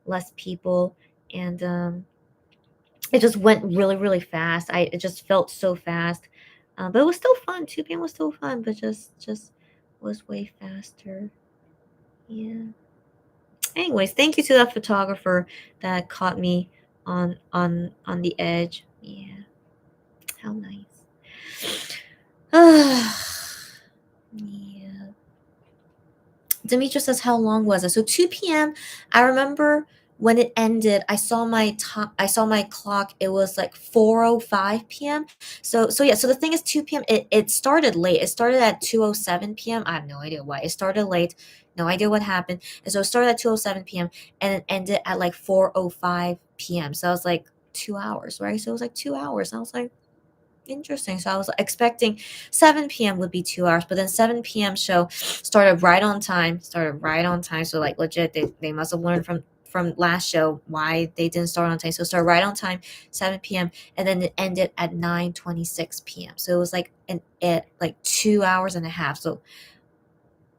less people, and it just went really really fast. It just felt so fast. But it was still fun. 2 p.m. was still fun, but just was way faster. Yeah. Anyways, thank you to that photographer that caught me on the edge. Yeah. How nice. Yeah. Demetra says, "How long was it?" So 2 p.m. I remember when it ended. I saw my time. I saw my clock. It was like 4:05 p.m. So yeah. So the thing is, 2 p.m. It started late. It started at 2:07 p.m. I have no idea why it started late. No idea what happened. And so it started at 2:07 p.m. and it ended at like 4:05 p.m. So I was like 2 hours, right? So it was like 2 hours. And I was like, interesting. So I was expecting 7 p.m. would be 2 hours, but then 7 p.m. show started right on time. So like legit, they must have learned from last show why they didn't start on time. So it started right on time, 7 p.m. and then it ended at 9:26 p.m. So it was like like 2 hours and a half. So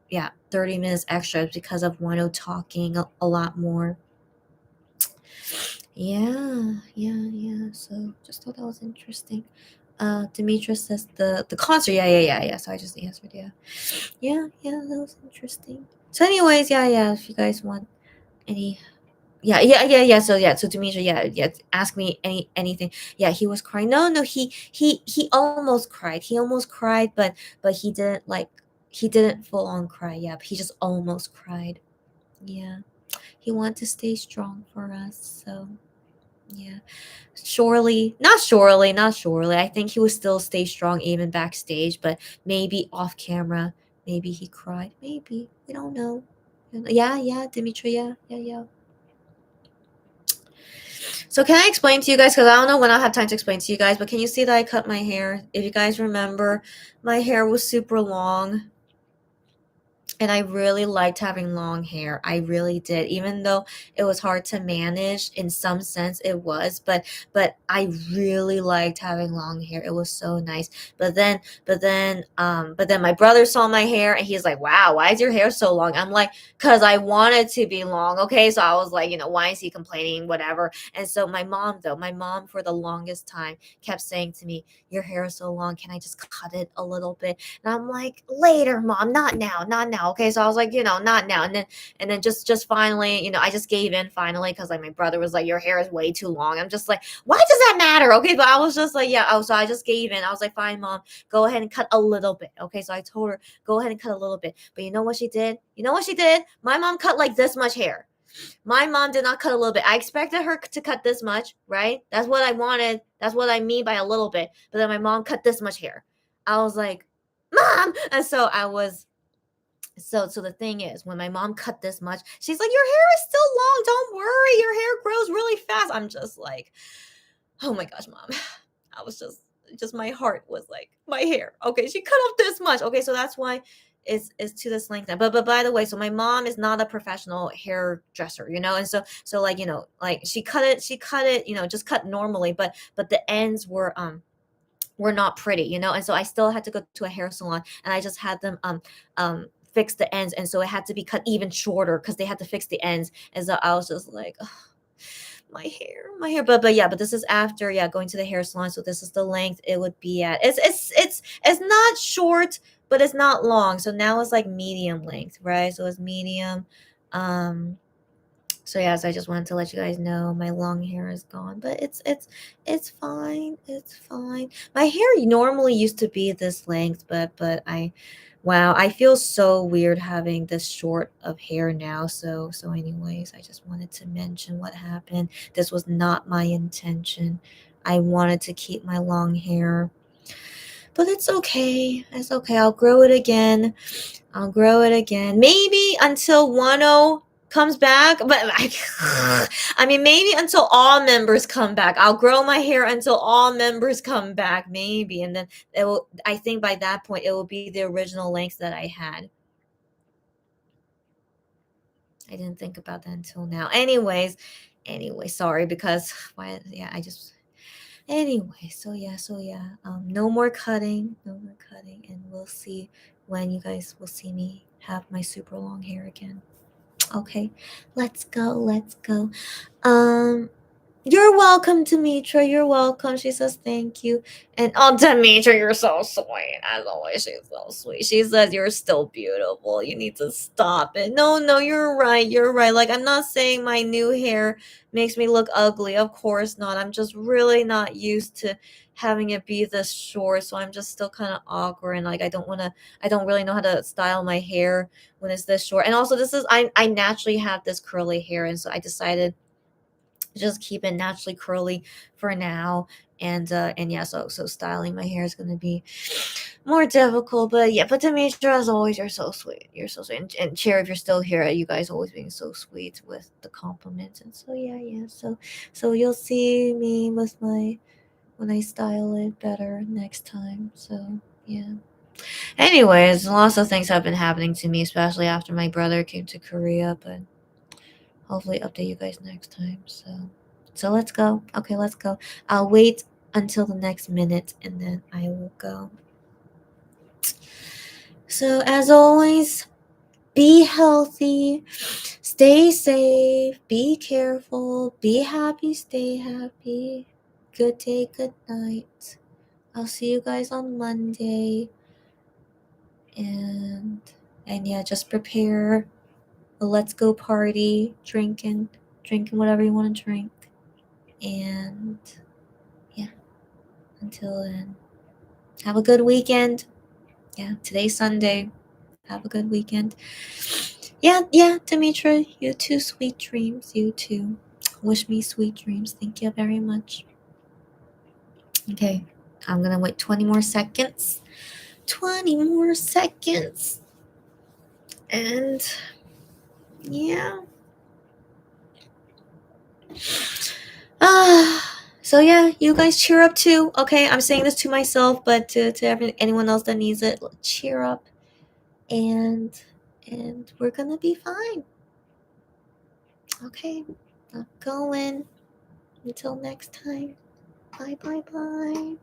yeah, 30 minutes extra because of Wano talking a lot more. Yeah. So just thought that was interesting. Demetra says the concert. Yeah. So I just answered. Yeah. That was interesting. So, anyways, yeah. If you guys want any, yeah. So Demetra, yeah. Ask me anything. Yeah, he was crying. No. He almost cried. But he didn't full on cry. Yeah, but he just almost cried. Yeah, he wanted to stay strong for us. So yeah. Not surely. I think he would still stay strong even backstage, but maybe off camera, maybe he cried. Maybe. We don't know. Yeah, Dimitri, yeah. So can I explain to you guys, because I don't know when I'll have time to explain to you guys, but can you see that I cut my hair? If you guys remember, my hair was super long. And I really liked having long hair. I really did. Even though it was hard to manage, in some sense it was, but I really liked having long hair. It was so nice. But then my brother saw my hair and he's like, "Wow, why is your hair so long?" I'm like, "Cuz I want it to be long." Okay? So I was like, why is he complaining, whatever. And so my mom for the longest time kept saying to me, "Your hair is so long. Can I just cut it a little bit?" And I'm like, later, mom, not now. Okay. So I was like, not now. And then just finally, I just gave in finally because like my brother was like, your hair is way too long. I'm just like, why does that matter? Okay. But I was just like, yeah. Oh, so I just gave in. I was like, fine, mom, go ahead and cut a little bit. Okay. So I told her, go ahead and cut a little bit. But you know what she did? My mom cut like this much hair. My mom did not cut a little bit. I expected her to cut this much, right? That's what I wanted. That's what I mean by a little bit. But then my mom cut this much hair. I was like, "Mom!" And so I was so the thing is, when my mom cut this much, she's like, "Your hair is still long. Don't worry. Your hair grows really fast." I'm just like, "Oh my gosh, mom." I was just my heart was like, "My hair. Okay, she cut off this much." Okay, so that's why it's to this length now. But by the way, so my mom is not a professional hairdresser, and so like, like she cut it, just cut normally, but the ends were not pretty, and so I still had to go to a hair salon and I just had them fix the ends, and so it had to be cut even shorter because they had to fix the ends. And so I was just like, ugh. my hair. But yeah, but this is after going to the hair salon. So this is the length it would be at. It's not short, but it's not long. So now it's like medium length, right? So it's medium. Um, so yeah, so I just wanted to let you guys know my long hair is gone, but it's fine. It's fine. My hair normally used to be this length, but wow, I feel so weird having this short of hair now. So anyways, I just wanted to mention what happened. This was not my intention. I wanted to keep my long hair. But it's okay. It's okay. I'll grow it again. I'll grow it again. Maybe until Wano comes back, but I mean, maybe until all members come back. I'll grow my hair until all members come back, maybe, and then it will. I think by that point it will be the original length that I had. I didn't think about that until now. Anyway, sorry because why? Yeah, I just. Anyway, so yeah. No more cutting, and we'll see when you guys will see me have my super long hair again. Okay, let's go. Um, you're welcome, Demetra. You're welcome. She says thank you. And oh, Demetra, you're so sweet. As always, she's so sweet. She says you're still beautiful. You need to stop it. No, you're right. You're right. Like, I'm not saying my new hair makes me look ugly. Of course not. I'm just really not used to having it be this short. So I'm just still kind of awkward. And like, I don't really know how to style my hair when it's this short. And also, I naturally have this curly hair. And so I decided just keep it naturally curly for now. And yeah, so styling my hair is gonna be more difficult. But yeah, but Demetra, as always, you're so sweet. You're so sweet. And Cher, if you're still here, you guys always being so sweet with the compliments. And so yeah. So you'll see me with my when I style it better next time. So yeah. Anyways, lots of things have been happening to me, especially after my brother came to Korea, but hopefully update you guys next time. So let's go. Okay, let's go. I'll wait until the next minute and then I will go. So as always, be healthy, stay safe, be careful, be happy, stay happy. Good day, good night. I'll see you guys on Monday. And yeah, just prepare a let's go party, drinking whatever you want to drink. And yeah, until then, have a good weekend. Yeah, today's Sunday. Have a good weekend. Yeah, Demetra, you too, sweet dreams. You too. Wish me sweet dreams. Thank you very much. Okay, I'm gonna wait 20 more seconds. 20 more seconds. And yeah. So yeah, you guys cheer up too. Okay, I'm saying this to myself, but to anyone else that needs it, cheer up, and we're gonna be fine. Okay, I'm going. Until next time. Bye.